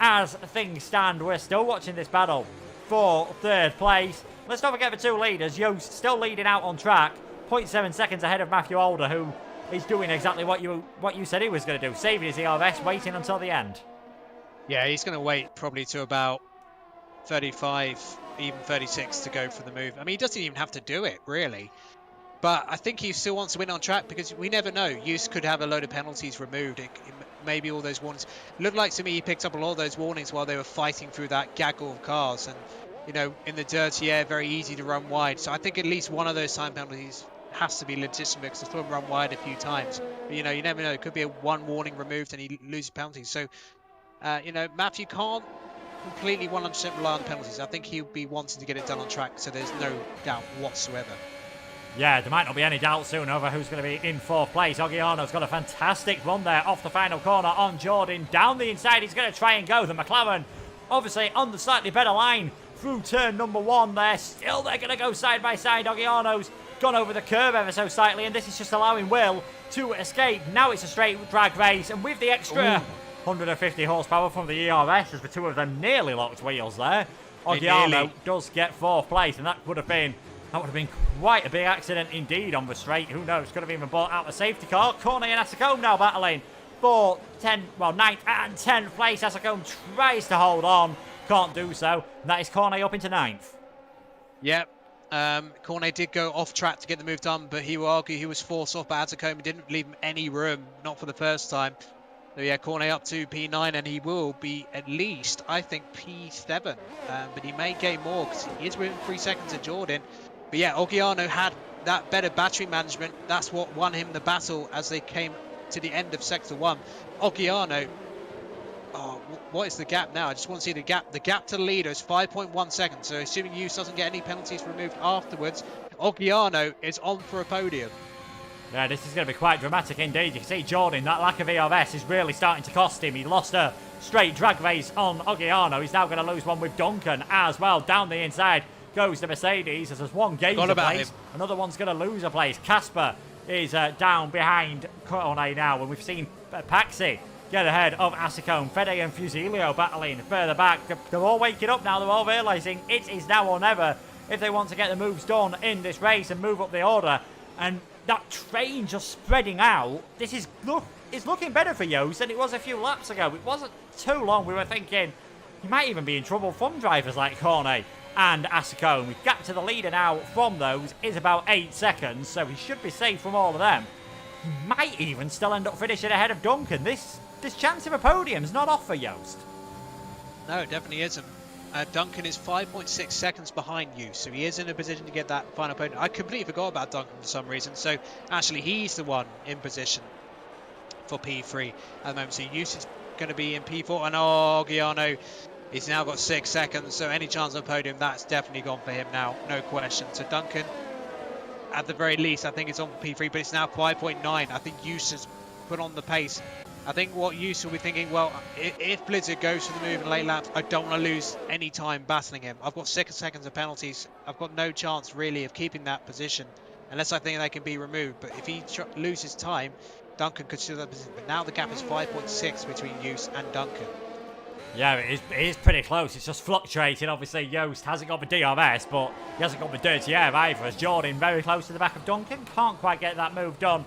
As things stand, we're still watching this battle for third place. Let's not forget the two leaders. Yost still leading out on track, 0.7 seconds ahead of Matthew Alder, who is doing exactly what you said he was going to do, saving his ERS, waiting until the end. Yeah, he's going to wait probably to about 35, even 36 to go for the move. I mean, he doesn't even have to do it, really. But I think he still wants to win on track because we never know. Yost could have a load of penalties removed. Maybe all those warnings. Looked like to me he picked up a lot of those warnings while they were fighting through that gaggle of cars. And, you know, in the dirty air, very easy to run wide. So I think at least one of those time penalties has to be legitimate because I saw him run wide a few times. But, you know, you never know. It could be a one warning removed and he loses penalties. So, you know, Matthew can't completely 100% rely on the penalties. I think he'll be wanting to get it done on track. So there's no doubt whatsoever. Yeah, there might not be any doubt soon over who's going to be in fourth place. Ogiano's got a fantastic run there off the final corner on Jordan. Down the inside, he's going to try and go. The McLaren, obviously, on the slightly better line through turn number one there. Still, they're going to go side by side. Ogiano's gone over the curb ever so slightly, and this is just allowing Will to escape. Now it's a straight drag race, and with the extra 150 horsepower from the ERS, as the two of them nearly locked wheels there, Ogiano does get fourth place, and that would have been quite a big accident indeed on the straight. Who knows? Could have even brought out the safety car. Cornet and Asacombe now battling for 9th and 10th place. Asacombe tries to hold on. Can't do so. And that is Cornet up into 9th. Yep. Cornet did go off track to get the move done, but he will argue he was forced off by Asacombe. Didn't leave him any room. Not for the first time. So yeah, Cornet up to P9, and he will be at least, I think, P7. But he may gain more because he is within 3 seconds of Jordan. But yeah, Ogiano had that better battery management. That's what won him the battle as they came to the end of Sector 1. Ogiano, what is the gap now? I just want to see the gap. The gap to the leader is 5.1 seconds. So assuming Yost doesn't get any penalties removed afterwards, Ogiano is on for a podium. Yeah, this is going to be quite dramatic indeed. You can see Jordan, that lack of ERS is really starting to cost him. He lost a straight drag race on Ogiano. He's now going to lose one with Duncan as well. Down the inside goes the Mercedes as there's one gains a place. Another one's going to lose a place. Casper is down behind Cornet now, and we've seen Paxi get ahead of Asacombe. Fede and Fusilio battling further back. They're all waking up now. They're all realising it is now or never if they want to get the moves done in this race and move up the order. And that train just spreading out, this is looking better for Yost than it was a few laps ago. It wasn't too long. We were thinking he might even be in trouble from drivers like Cornet and Asacombe. We've got to the leader now from those is about 8 seconds, so he should be safe from all of them. He might even still end up finishing ahead of Duncan. This chance of a podium's not off for Yost. No, it definitely isn't. Duncan is 5.6 seconds behind you, so he is in a position to get that final podium. I completely forgot about Duncan for some reason, so actually he's the one in position for P3 at the moment. So Yost is going to be in P4, and Ogiano, he's now got 6 seconds, so any chance of a podium, that's definitely gone for him now, no question. So Duncan, at the very least, I think it's on for P3, but it's now 5.9. I think Yost has put on the pace. I think what Yost will be thinking, well, if Blizzard goes for the move in late laps, I don't want to lose any time battling him. I've got 6 seconds of penalties. I've got no chance, really, of keeping that position, unless I think they can be removed. But if he loses time, Duncan could still have that position. But now the gap is 5.6 between Yost and Duncan. Yeah, it is pretty close. It's just fluctuating. Obviously, Yost hasn't got the DRS, but he hasn't got the dirty air either. As Jordan very close to the back of Duncan. Can't quite get that move done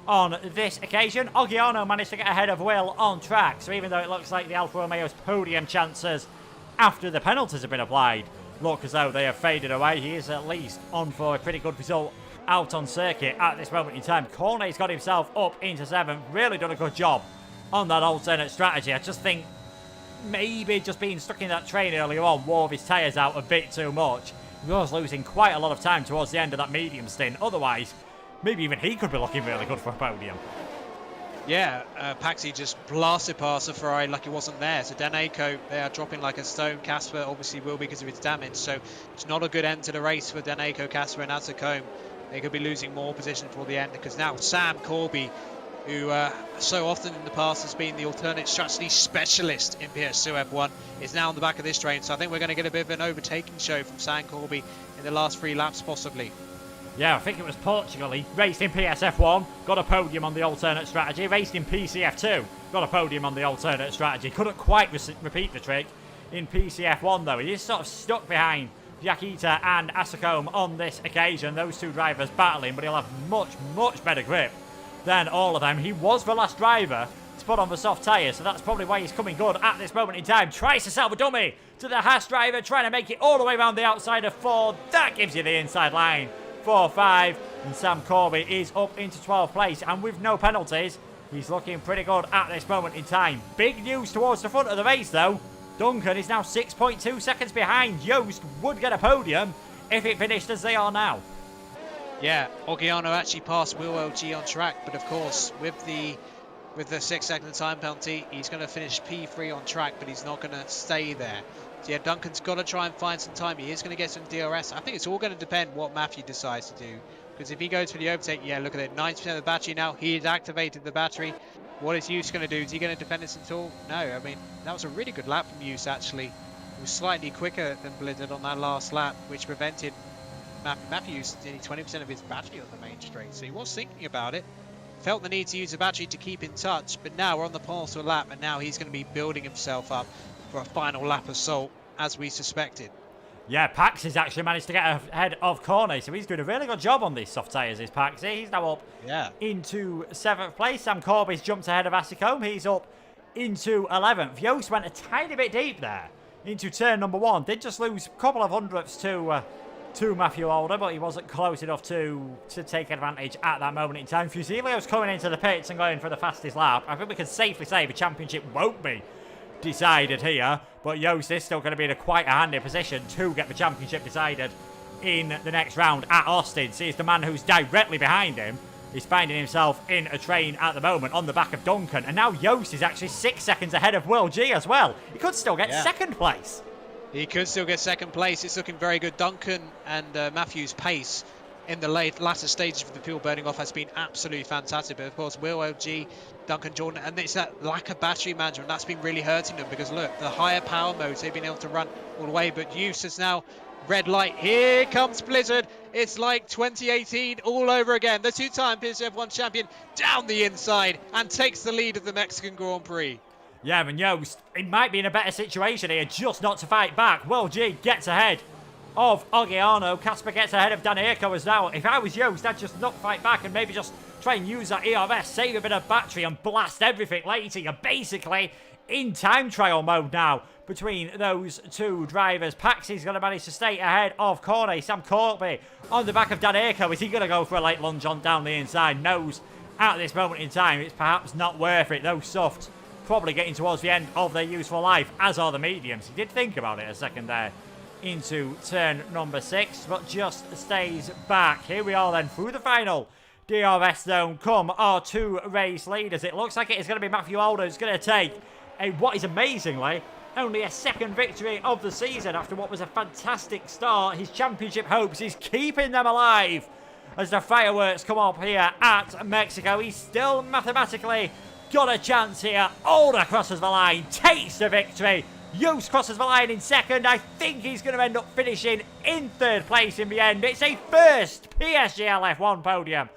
on this occasion. Ogiano managed to get ahead of Will on track. So even though it looks like the Alfa Romeo's podium chances after the penalties have been applied look as though they have faded away, he is at least on for a pretty good result out on circuit at this moment in time. Cornet's got himself up into 7th. Really done a good job on that alternate strategy. I just think maybe just being stuck in that train earlier on wore his tyres out a bit too much. He was losing quite a lot of time towards the end of that medium stint. Otherwise, maybe even he could be looking really good for a podium. Yeah, Paxi just blasted past the Ferrari like he wasn't there. So Daneco, they are dropping like a stone. Casper obviously will because of his damage. So it's not a good end to the race for Daneco, Casper and Azzacombe. They could be losing more position for the end because now Sam Corby, who so often in the past has been the alternate strategy specialist in PS2 F1, is now on the back of this train. So I think we're going to get a bit of an overtaking show from Sam Corby in the last 3 laps possibly. Yeah, I think it was Portugal. He raced in PSF1, got a podium on the alternate strategy. Raced in PCF2, got a podium on the alternate strategy. Couldn't quite repeat the trick in PCF1 though. He is sort of stuck behind Yakita and Azzacombe on this occasion. Those 2 drivers battling, but he'll have much, much better grip than all of them. He was the last driver to put on the soft tyres, so that's probably why he's coming good at this moment in time. Tries to sell the dummy to the Haas driver, trying to make it all the way around the outside of 4. That gives you the inside line. 4-5, and Sam Corby is up into 12th place, and with no penalties, he's looking pretty good at this moment in time. Big news towards the front of the race, though. Duncan is now 6.2 seconds behind. Joost would get a podium if it finished as they are now. Yeah, Oggiano actually passed Will LG on track, but of course, with the 6-second time penalty, he's going to finish P3 on track, but he's not going to stay there. So yeah, Duncan's got to try and find some time. He is going to get some DRS. I think it's all going to depend what Matthew decides to do. Because if he goes for the overtake, yeah, look at it, 90% of the battery now. He has activated the battery. What is Use going to do? Is he going to defend this at all? No, I mean, that was a really good lap from Use, actually. He was slightly quicker than Blizzard on that last lap, which prevented Matthew used nearly 20% of his battery on the main straight. So he was thinking about it. Felt the need to use the battery to keep in touch. But now we're on the pulse of a lap, and now he's going to be building himself up for a final lap assault, as we suspected. Yeah, Pax has actually managed to get ahead of Cornet, so he's doing a really good job on these soft tyres, is Paxi. He's now up into 7th place. Sam Corby's jumped ahead of Azzacombe. He's up into 11th. Joost went a tiny bit deep there into turn number 1. Did just lose a couple of hundredths to Matthew Alder, but he wasn't close enough to take advantage at that moment in time. Fusilio's coming into the pits and going for the fastest lap. I think we can safely say the championship won't be decided here, but Joost is still going to be in quite a handy position to get the championship decided in the next round at Austin. Sees the man who's directly behind him. He's finding himself in a train at the moment on the back of Duncan, and now Joost is actually 6 seconds ahead of Will G as well. He could still get 2nd place. He could still get 2nd place. It's looking very good. Duncan and Matthew's pace in the latter stages of the fuel burning off has been absolutely fantastic. But of course, Will LG, Duncan Jordan, and it's that lack of battery management that's been really hurting them, because look, the higher power modes they've been able to run all the way, but Use is now red light. Here comes Blizzard. It's like 2018 all over again. The 2-time PSGL champion down the inside and takes the lead of the Mexican Grand Prix. Yeah, and Joost, he might be in a better situation here, just not to fight back. Will G gets ahead of Oggiano. Casper gets ahead of Daneco as well. If I was Joost, I'd just not fight back and maybe just try and use that ERS, save a bit of battery and blast everything later. You're basically in time trial mode now between those 2 drivers. Paxi's going to manage to stay ahead of Cornet. Sam Corby on the back of Daneco. Is he going to go for a late lunge on down the inside? Knows at this moment in time it's perhaps not worth it. Those softs probably getting towards the end of their useful life, as are the mediums. He did think about it a second there into turn number 6, but just stays back. Here we are then through the final DRS zone. Come our 2 race leaders. It looks like it is going to be Matthew Alder who's going to take what is amazingly only a 2nd victory of the season after what was a fantastic start. His championship hopes is keeping them alive as the fireworks come up here at Mexico. He's still mathematically got a chance here. Alder crosses the line, takes the victory. Joost crosses the line in 2nd. I think he's going to end up finishing in 3rd place in the end. It's a first PSGL F1 podium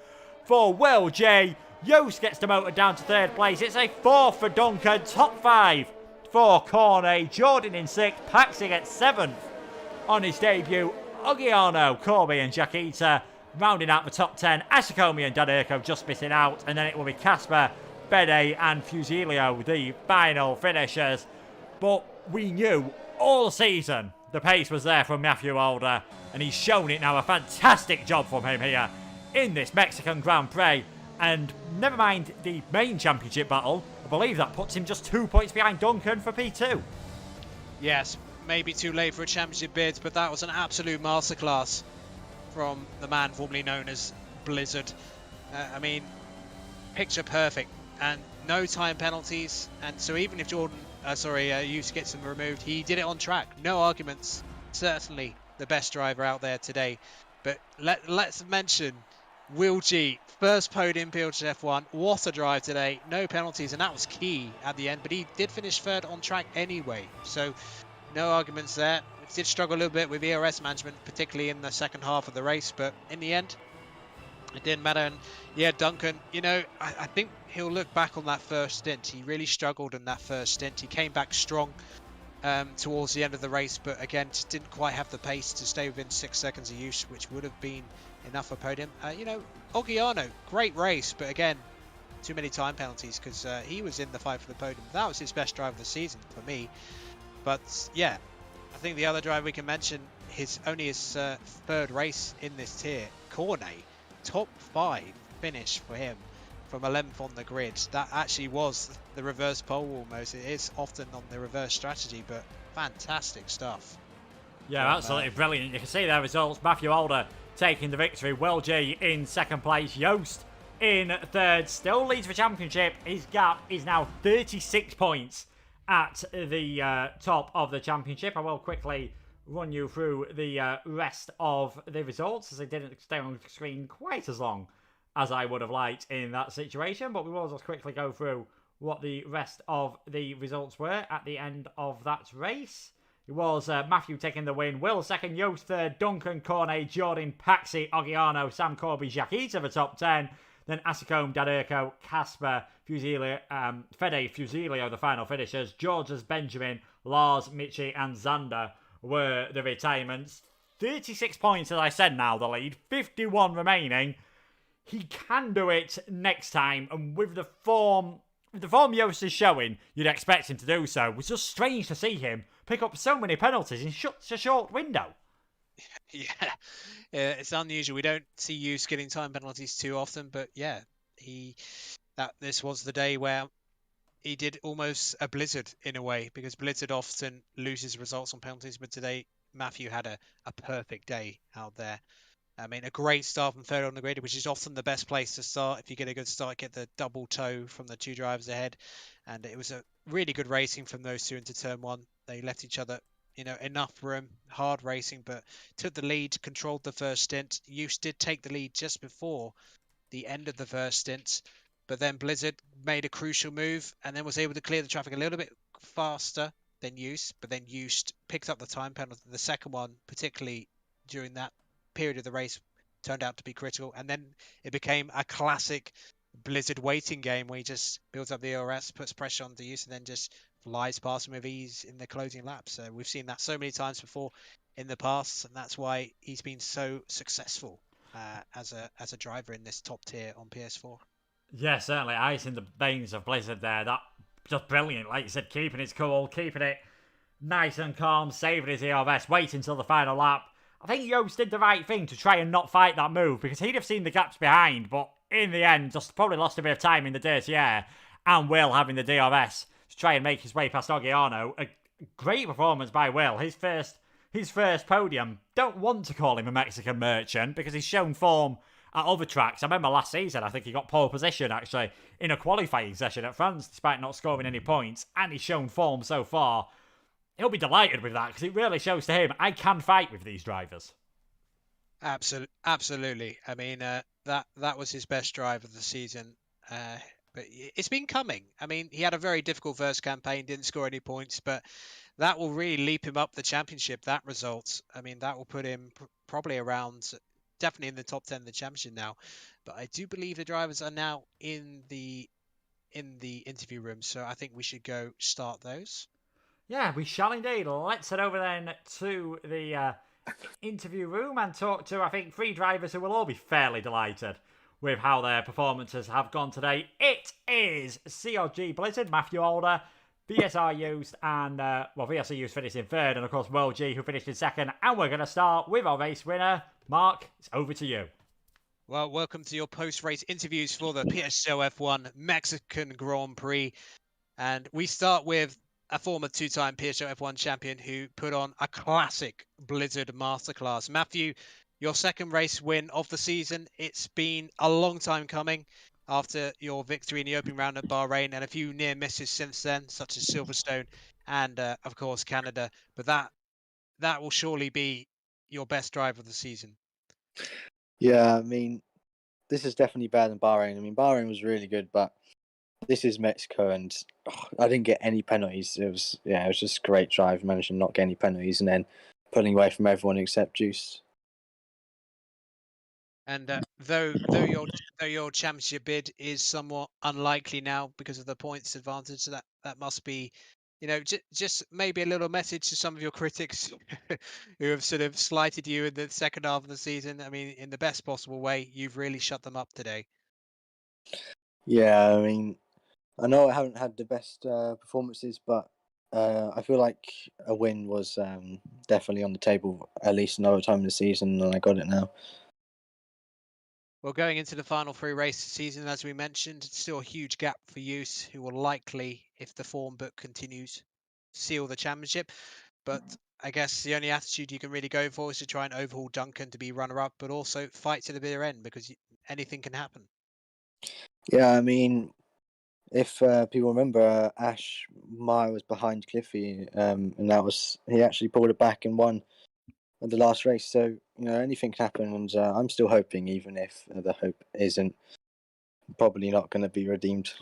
for Will J. Joost gets demoted down to 3rd place. It's a 4th for Duncan. Top 5 for Cornet. Jordan in 6th. Paxi gets 7th on his debut. Oggiano, Corby and Jakita rounding out the top 10. Azzacombe and Daneco just missing out. And then it will be Casper, Bede and Fusilio, the final finishers. But we knew all season the pace was there from Matthew Alder, and he's shown it now. A fantastic job from him here in this Mexican Grand Prix. And never mind the main championship battle, I believe that puts him just 2 points behind Duncan for P2. Yes, maybe too late for a championship bid, but that was an absolute masterclass from the man formerly known as Blizzard. I mean, picture perfect, and no time penalties. And so even if Hughes gets them removed, he did it on track. No arguments. Certainly the best driver out there today. But let's mention Will G, first podium PSGL F1. What a drive today. No penalties, and that was key at the end. But he did finish third on track anyway. So no arguments there. He did struggle a little bit with ERS management, particularly in the second half of the race. But in the end, it didn't matter. And yeah, Duncan, I think he'll look back on that first stint. He really struggled in that first stint. He came back strong towards the end of the race, but again, just didn't quite have the pace to stay within 6 seconds of use, which would have been enough for podium. Oggiano, great race, but again, too many time penalties because he was in the fight for the podium. That was his best drive of the season for me. But yeah, I think the other driver we can mention, his third race in this tier, Cornet. Top 5 finish for him from 11th on the grid. That actually was the reverse pole almost. It is often on the reverse strategy, but fantastic stuff. Yeah, absolutely brilliant. You can see their results. Matthew Alder taking the victory. Will G in second place. Yost in third. Still leads the championship. His gap is now 36 points at the top of the championship. I will quickly run you through the rest of the results, as they didn't stay on the screen quite as long as I would have liked in that situation, but we will just quickly go through what the rest of the results were at the end of that race. It was Matthew taking the win, Will second, Yost third, Duncan, Cornet, Jordan, Paxi, Oggiano, Sam Corby, Jackie to the top 10, then Asicome, Daderko, Casper, Fusilio, Fede, Fusilio, the final finishers, Georges, Benjamin, Lars, Michi, and Zander were the retirements. 36 points, as I said, now the lead. 51 remaining. He can do it next time, and with the form Yost is showing, you'd expect him to do so. It was just strange to see him pick up so many penalties in such a short window. Yeah, it's unusual. We don't see Yost getting time penalties too often, but yeah, this was the day where he did almost a Blizzard in a way, because Blizzard often loses results on penalties, but today Matthew had a perfect day out there. I mean, a great start from third on the grid, which is often the best place to start. If you get a good start, get the double toe from the two drivers ahead. And it was a really good racing from those two into turn one. They left each other, enough room, hard racing, but took the lead, controlled the first stint. Yost did take the lead just before the end of the first stint. But then Blizzard made a crucial move and then was able to clear the traffic a little bit faster than Yost. But then Yost picked up the time penalty. The second one, particularly during that period of the race, turned out to be critical. And then it became a classic Blizzard waiting game where he just builds up the ERS, puts pressure on the Yost, and then just flies past him with ease in the closing lap. So we've seen that so many times before in the past, and that's why he's been so successful as a driver in this top tier on PS4. Yeah, certainly. Ice in the veins of Blizzard there. That just brilliant. Like you said, keeping his cool, keeping it nice and calm, saving his ERS, waiting until the final lap. I think Yost did the right thing to try and not fight that move, because he'd have seen the gaps behind, but in the end, just probably lost a bit of time in the dirty air, and Will having the DRS to try and make his way past Oggiano. A great performance by Will. His first podium. Don't want to call him a Mexican merchant, because he's shown form at other tracks. I remember last season, I think he got pole position, actually, in a qualifying session at France, despite not scoring any points, and he's shown form so far. He'll be delighted with that, because it really shows to him, I can fight with these drivers. Absolutely. I mean, that was his best drive of the season. But it's been coming. I mean, he had a very difficult first campaign, didn't score any points, but that will really leap him up the championship, that result. I mean, that will put him probably around, definitely in the top 10 of the championship now. But I do believe the drivers are now in the interview room, so I think we should go start those. Yeah, we shall indeed. Let's head over then to the interview room and talk to, I think, 3 drivers who will all be fairly delighted with how their performances have gone today. It is CRG Blizzard, Matthew Alder, VSR Yost, and, VSR Yost finished in third, and of course, Will G, who finished in second. And we're going to start with our race winner. Mark, it's over to you. Well, welcome to your post-race interviews for the PSGL F1 Mexican Grand Prix. And we start with a former two-time PSGL F1 champion who put on a classic Blizzard masterclass. Matthew, your second race win of the season. It's been a long time coming after your victory in the opening round at Bahrain and a few near misses since then, such as Silverstone and, of course, Canada. But that will surely be your best drive of the season. Yeah, I mean, this is definitely better than Bahrain. I mean, Bahrain was really good, but this is Mexico, and I didn't get any penalties. It was just a great drive, managing not get any penalties, and then pulling away from everyone except Juice. And though your championship bid is somewhat unlikely now because of the points advantage, so that must be, just maybe a little message to some of your critics who have sort of slighted you in the second half of the season. I mean, in the best possible way, you've really shut them up today. Yeah, I mean, I know I haven't had the best performances, but I feel like a win was definitely on the table at least another time in the season, and I got it now. Well, going into the final three races season, as we mentioned, it's still a huge gap for Use, who will likely, if the form book continues, seal the championship. But I guess the only attitude you can really go for is to try and overhaul Duncan to be runner-up, but also fight to the bitter end because anything can happen. Yeah, I mean, if people remember, Ash Meyer was behind Cliffy, and he actually pulled it back and won at the last race. So anything can happen, and I'm still hoping, even if the hope isn't probably not going to be redeemed.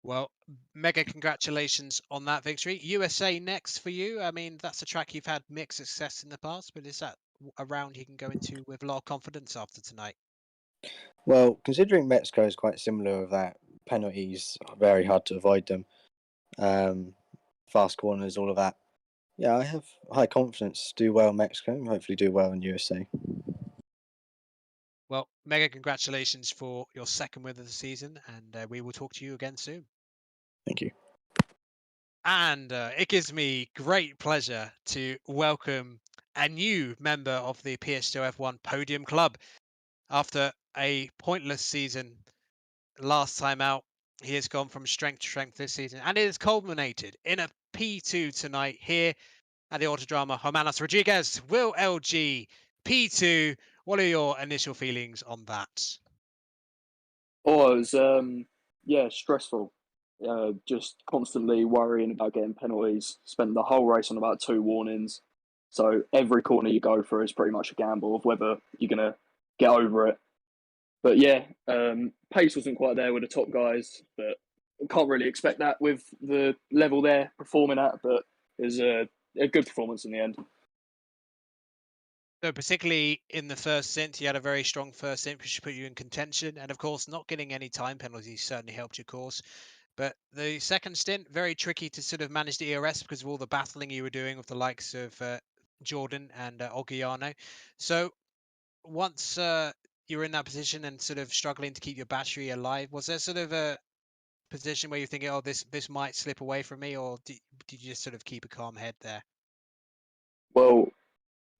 Well, mega congratulations on that victory. USA next for you. I mean, that's a track you've had mixed success in the past, but is that a round you can go into with a lot of confidence after tonight? Well, considering Mexico is quite similar with that, penalties are very hard to avoid them. Fast corners, all of that. Yeah, I have high confidence. Do well in Mexico, and hopefully do well in USA. Well, mega congratulations for your second win of the season, and we will talk to you again soon. Thank you. And it gives me great pleasure to welcome a new member of the PSGL F1 Podium Club. After a pointless season last time out, he has gone from strength to strength this season, and it has culminated in a P2 tonight here at the Autodrama. Hermanos Rodriguez, Will LG, P2. What are your initial feelings on that? Oh, it was stressful. Just constantly worrying about getting penalties. Spent the whole race on about 2 warnings. So every corner you go through is pretty much a gamble of whether you're gonna get over it. But yeah, pace wasn't quite there with the top guys, but can't really expect that with the level they're performing at. But it was a good performance in the end. So particularly in the first stint, you had a very strong first stint, which put you in contention. And of course, not getting any time penalties certainly helped your course. But the second stint, very tricky to sort of manage the ERS because of all the battling you were doing with the likes of Jordan and Ogiano. So once you were in that position and sort of struggling to keep your battery alive, was there sort of a position where you're thinking, oh, this might slip away from me, or did you just sort of keep a calm head there? Well,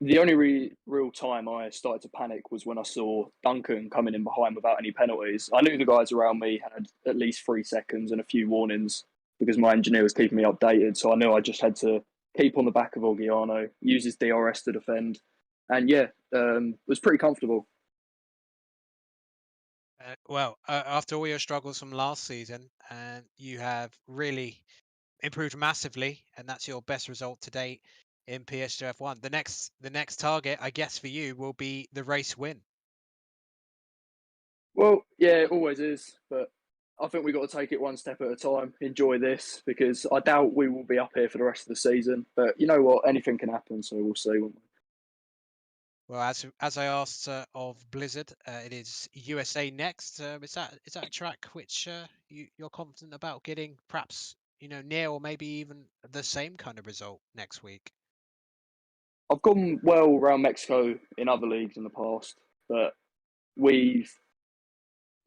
the only real time I started to panic was when I saw Duncan coming in behind without any penalties. I knew the guys around me had at least 3 seconds and a few warnings because my engineer was keeping me updated. So I knew I just had to keep on the back of Orgiano, use his DRS to defend. And yeah, was pretty comfortable. Well, after all your struggles from last season, and you have really improved massively, and that's your best result to date in PSGL F1. The next target, I guess, for you will be the race win. Well, yeah, it always is. But I think we've got to take it one step at a time, enjoy this, because I doubt we will be up here for the rest of the season. But you know what? Anything can happen, so we'll see, won't we? Well, as I asked of Blizzard, it is USA next. Is that a track which you're confident about getting, perhaps near or maybe even the same kind of result next week? I've gone well around Mexico in other leagues in the past, but we've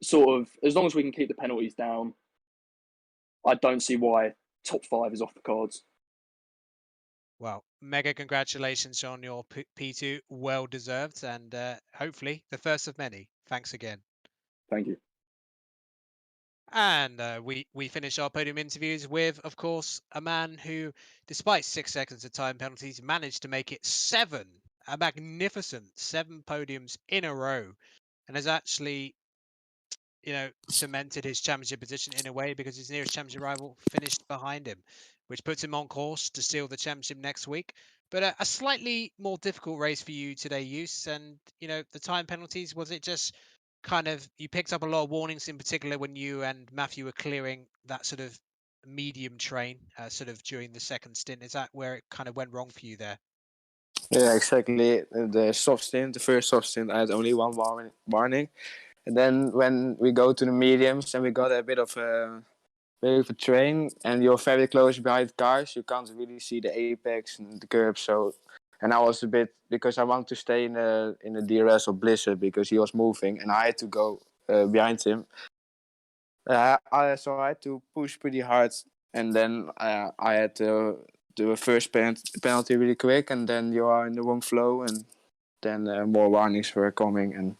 sort of, as long as we can keep the penalties down, I don't see why top 5 is off the cards. Well, mega congratulations on your P2. Well deserved, and hopefully the first of many. Thanks again. Thank you. And we finish our podium interviews with, of course, a man who, despite 6 seconds of time penalties, managed to make it 7, a magnificent 7 podiums in a row, and has actually, cemented his championship position in a way because his nearest championship rival finished behind him, which puts him on course to steal the championship next week. But a slightly more difficult race for you today, Use. And, the time penalties, was it just kind of, you picked up a lot of warnings in particular when you and Matthew were clearing that sort of medium train, sort of during the second stint? Is that where it kind of went wrong for you there? Yeah, exactly. The first soft stint, I had only one warning. And then when we go to the mediums and we got a bit of a train and you're very close behind cars, you can't really see the apex and the curb. And I was a bit, because I wanted to stay in the DRS of Blizzard because he was moving and I had to go behind him. So I had to push pretty hard, and then I had to do a first penalty really quick, and then you are in the wrong flow, and then more warnings were coming, and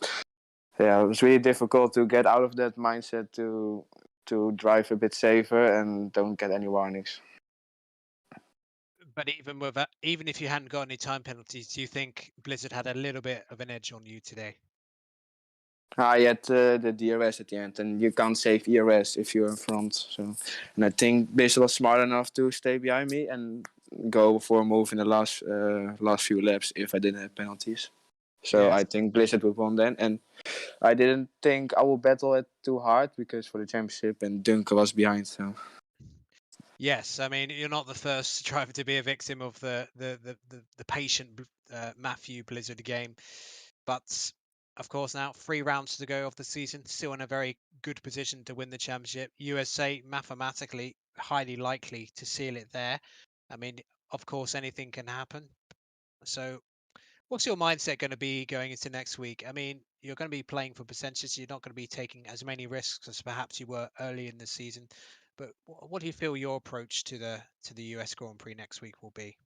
yeah, it was really difficult to get out of that mindset to drive a bit safer and don't get any warnings. But even with that, even if you hadn't got any time penalties, do you think Blizzard had a little bit of an edge on you today? I had the DRS at the end, and you can't save ERS if you're in front. So, and I think Blizzard was smart enough to stay behind me and go for a move in the last few laps if I didn't have penalties. So Yes. I think Blizzard would won then, and I didn't think I would battle it too hard because for the championship and Duncan was behind. So Yes, I mean, you're not the first driver to be a victim of the patient Matthew Blizzard game, but of course now 3 rounds to go of the season, still in a very good position to win the championship. USA mathematically highly likely to seal it there. I mean, of course anything can happen. So what's your mindset going to be going into next week? I mean, you're going to be playing for percentages. You're not going to be taking as many risks as perhaps you were early in the season. But what do you feel your approach to the US Grand Prix next week will be?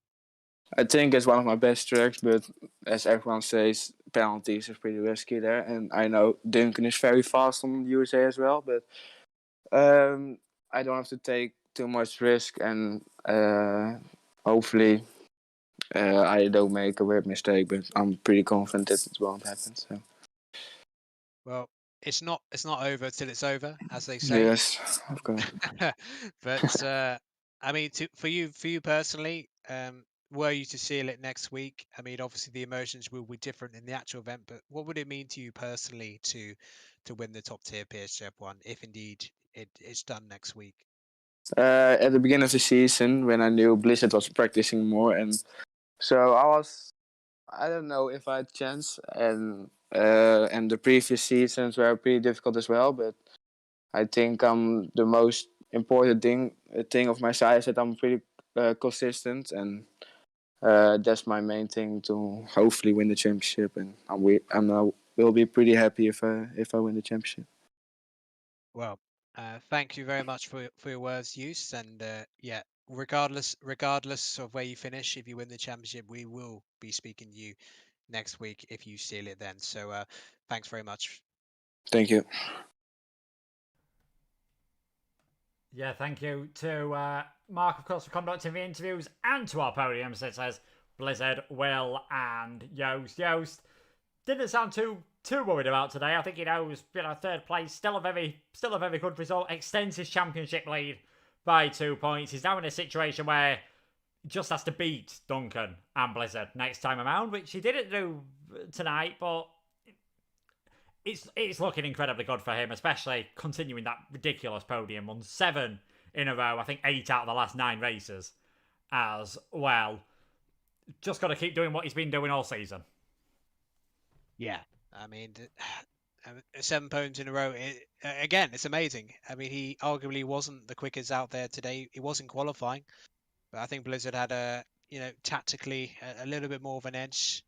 I think it's one of my best tracks, but as everyone says, penalties is pretty risky there. And I know Duncan is very fast on the USA as well, but I don't have to take too much risk, and hopefully I don't make a weird mistake. But I'm pretty confident that it won't happen. So. Well, it's not over till it's over, as they say. Yes, of course. But I mean, for you personally, were you to seal it next week? I mean, obviously the emotions will be different in the actual event, but what would it mean to you personally to win the top tier PSGL one if indeed it's done next week? At the beginning of the season, when I knew Blizzard was practicing more, and so I don't know if I had a chance, and the previous seasons were pretty difficult as well. But I think the most important thing of my side is that I'm pretty consistent, and that's my main thing to hopefully win the championship. And I will be pretty happy if I win the championship. Well, thank you very much for your words, Use, and yeah, regardless of where you finish, if you win the championship, we will be speaking to you next week if you seal it then. So thanks very much. Thank you. Yeah, thank you to Mark, of course, for conducting the interviews, and to our podium, such as Blizzard, Will, and Yost. Yost didn't sound too worried about today. I think he knows, third place, still a very good result. Extends his championship lead by 2 points. He's now in a situation where he just has to beat Duncan and Blizzard next time around, which he didn't do tonight, but it's looking incredibly good for him, especially continuing that ridiculous podium on 7 in a row. I think 8 out of the last 9 races as well. Just got to keep doing what he's been doing all season. Yeah, I mean, 7 podiums in a row. Again, it's amazing. I mean, he arguably wasn't the quickest out there today. He wasn't qualifying, but I think Blizzard had tactically a little bit more of an edge.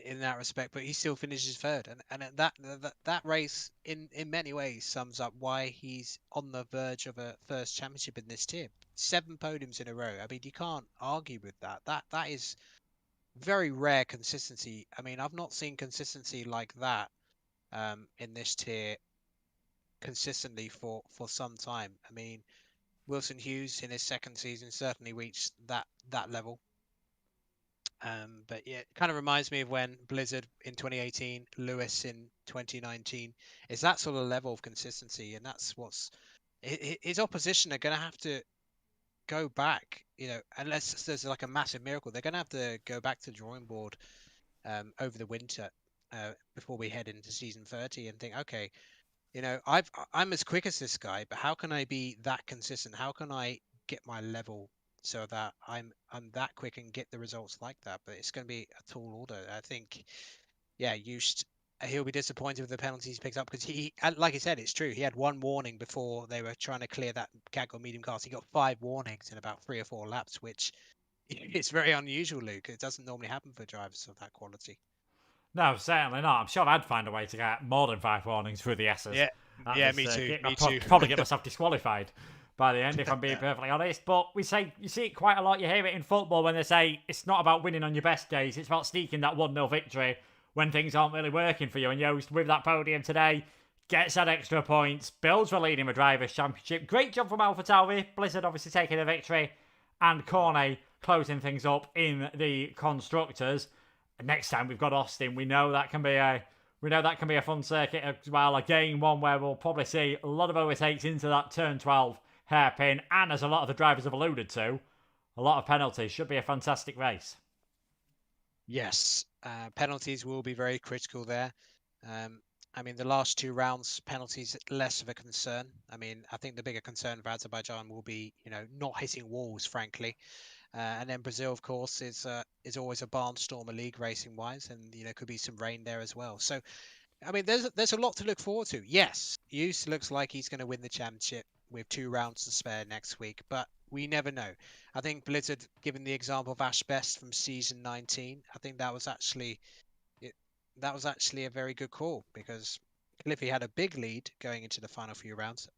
in that respect, but he still finishes third, and that race in many ways sums up why he's on the verge of a first championship in this tier. 7 podiums in a row. I mean, you can't argue with that. That is very rare consistency. I mean, I've not seen consistency like that in this tier consistently for some time. I mean, Wilson Hughes in his second season certainly reached that level. But yeah, it kind of reminds me of when Blizzard in 2018, Lewis in 2019. It's that sort of level of consistency, and that's what's his opposition are going to have to go back. You know, unless there's like a massive miracle, they're going to have to go back to the drawing board over the winter before we head into season 30 and think, okay, you know, I'm as quick as this guy, but how can I be that consistent? How can I get my level so that I'm that quick and get the results like that? But it's going to be a tall order. I think, yeah, he'll be disappointed with the penalties he picks up because like he said, it's true. He had 1 warning before they were trying to clear that Kaggle medium cast. He got 5 warnings in about 3 or 4 laps, which is very unusual, Luke. It doesn't normally happen for drivers of that quality. No, certainly not. I'm sure I'd find a way to get more than 5 warnings through the S's. Yeah, me too. I'd probably get myself disqualified by the end, if I'm being perfectly honest. But you see it quite a lot. You hear it in football when they say it's not about winning on your best days. It's about sneaking that 1-0 victory when things aren't really working for you. And Joost, with that podium today, gets that extra points, builds the lead in the Drivers' Championship. Great job from AlphaTauri. Blizzard obviously taking the victory. And Cornet closing things up in the Constructors. Next time we've got Austin. We know that can be a fun circuit as well. Again, one where we'll probably see a lot of overtakes into that turn 12 hairpin, and as a lot of the drivers have alluded to, a lot of penalties. Should be a fantastic race. Yes, penalties will be very critical there. I mean, the last 2 rounds, penalties less of a concern. I mean, I think the bigger concern for Azerbaijan will be, you know, not hitting walls, frankly. And then Brazil, of course, is always a barnstormer league racing wise, and you know could be some rain there as well. So, I mean, there's a lot to look forward to. Yes, Hughes looks like he's going to win the championship with 2 rounds to spare next week, but we never know. I think Blizzard, given the example of Ash Best from season 19, I think that was actually a very good call because Cliffy had a big lead going into the final few rounds,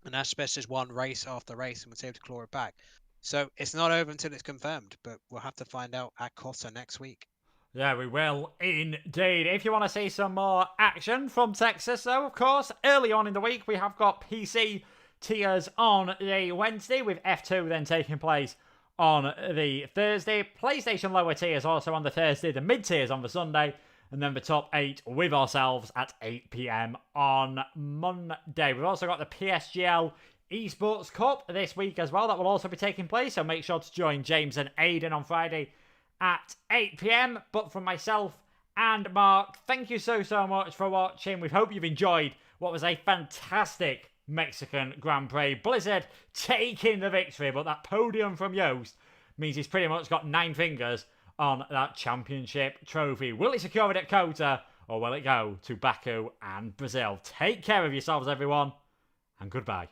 and Ash Best just won race after race and was able to claw it back. So it's not over until it's confirmed, but we'll have to find out at Costa next week. Yeah, we will indeed. If you want to see some more action from Texas, though, of course, early on in the week, we have got PC tiers on the Wednesday, with F2 then taking place on the Thursday. PlayStation lower tiers also on the Thursday, the mid tiers on the Sunday, and then the top 8 with ourselves at 8 p.m. on Monday. We've also got the PSGL Esports Cup this week as well. That will also be taking place, so make sure to join James and Aidan on Friday at 8 p.m. But from myself and Mark, thank you so much for watching. We hope you've enjoyed what was a fantastic Mexican Grand Prix. Blizzard taking the victory, but that podium from Joost means he's pretty much got 9 fingers on that championship trophy. Will he secure it at Kota, or will it go to Baku and Brazil? Take care of yourselves, everyone, and goodbye.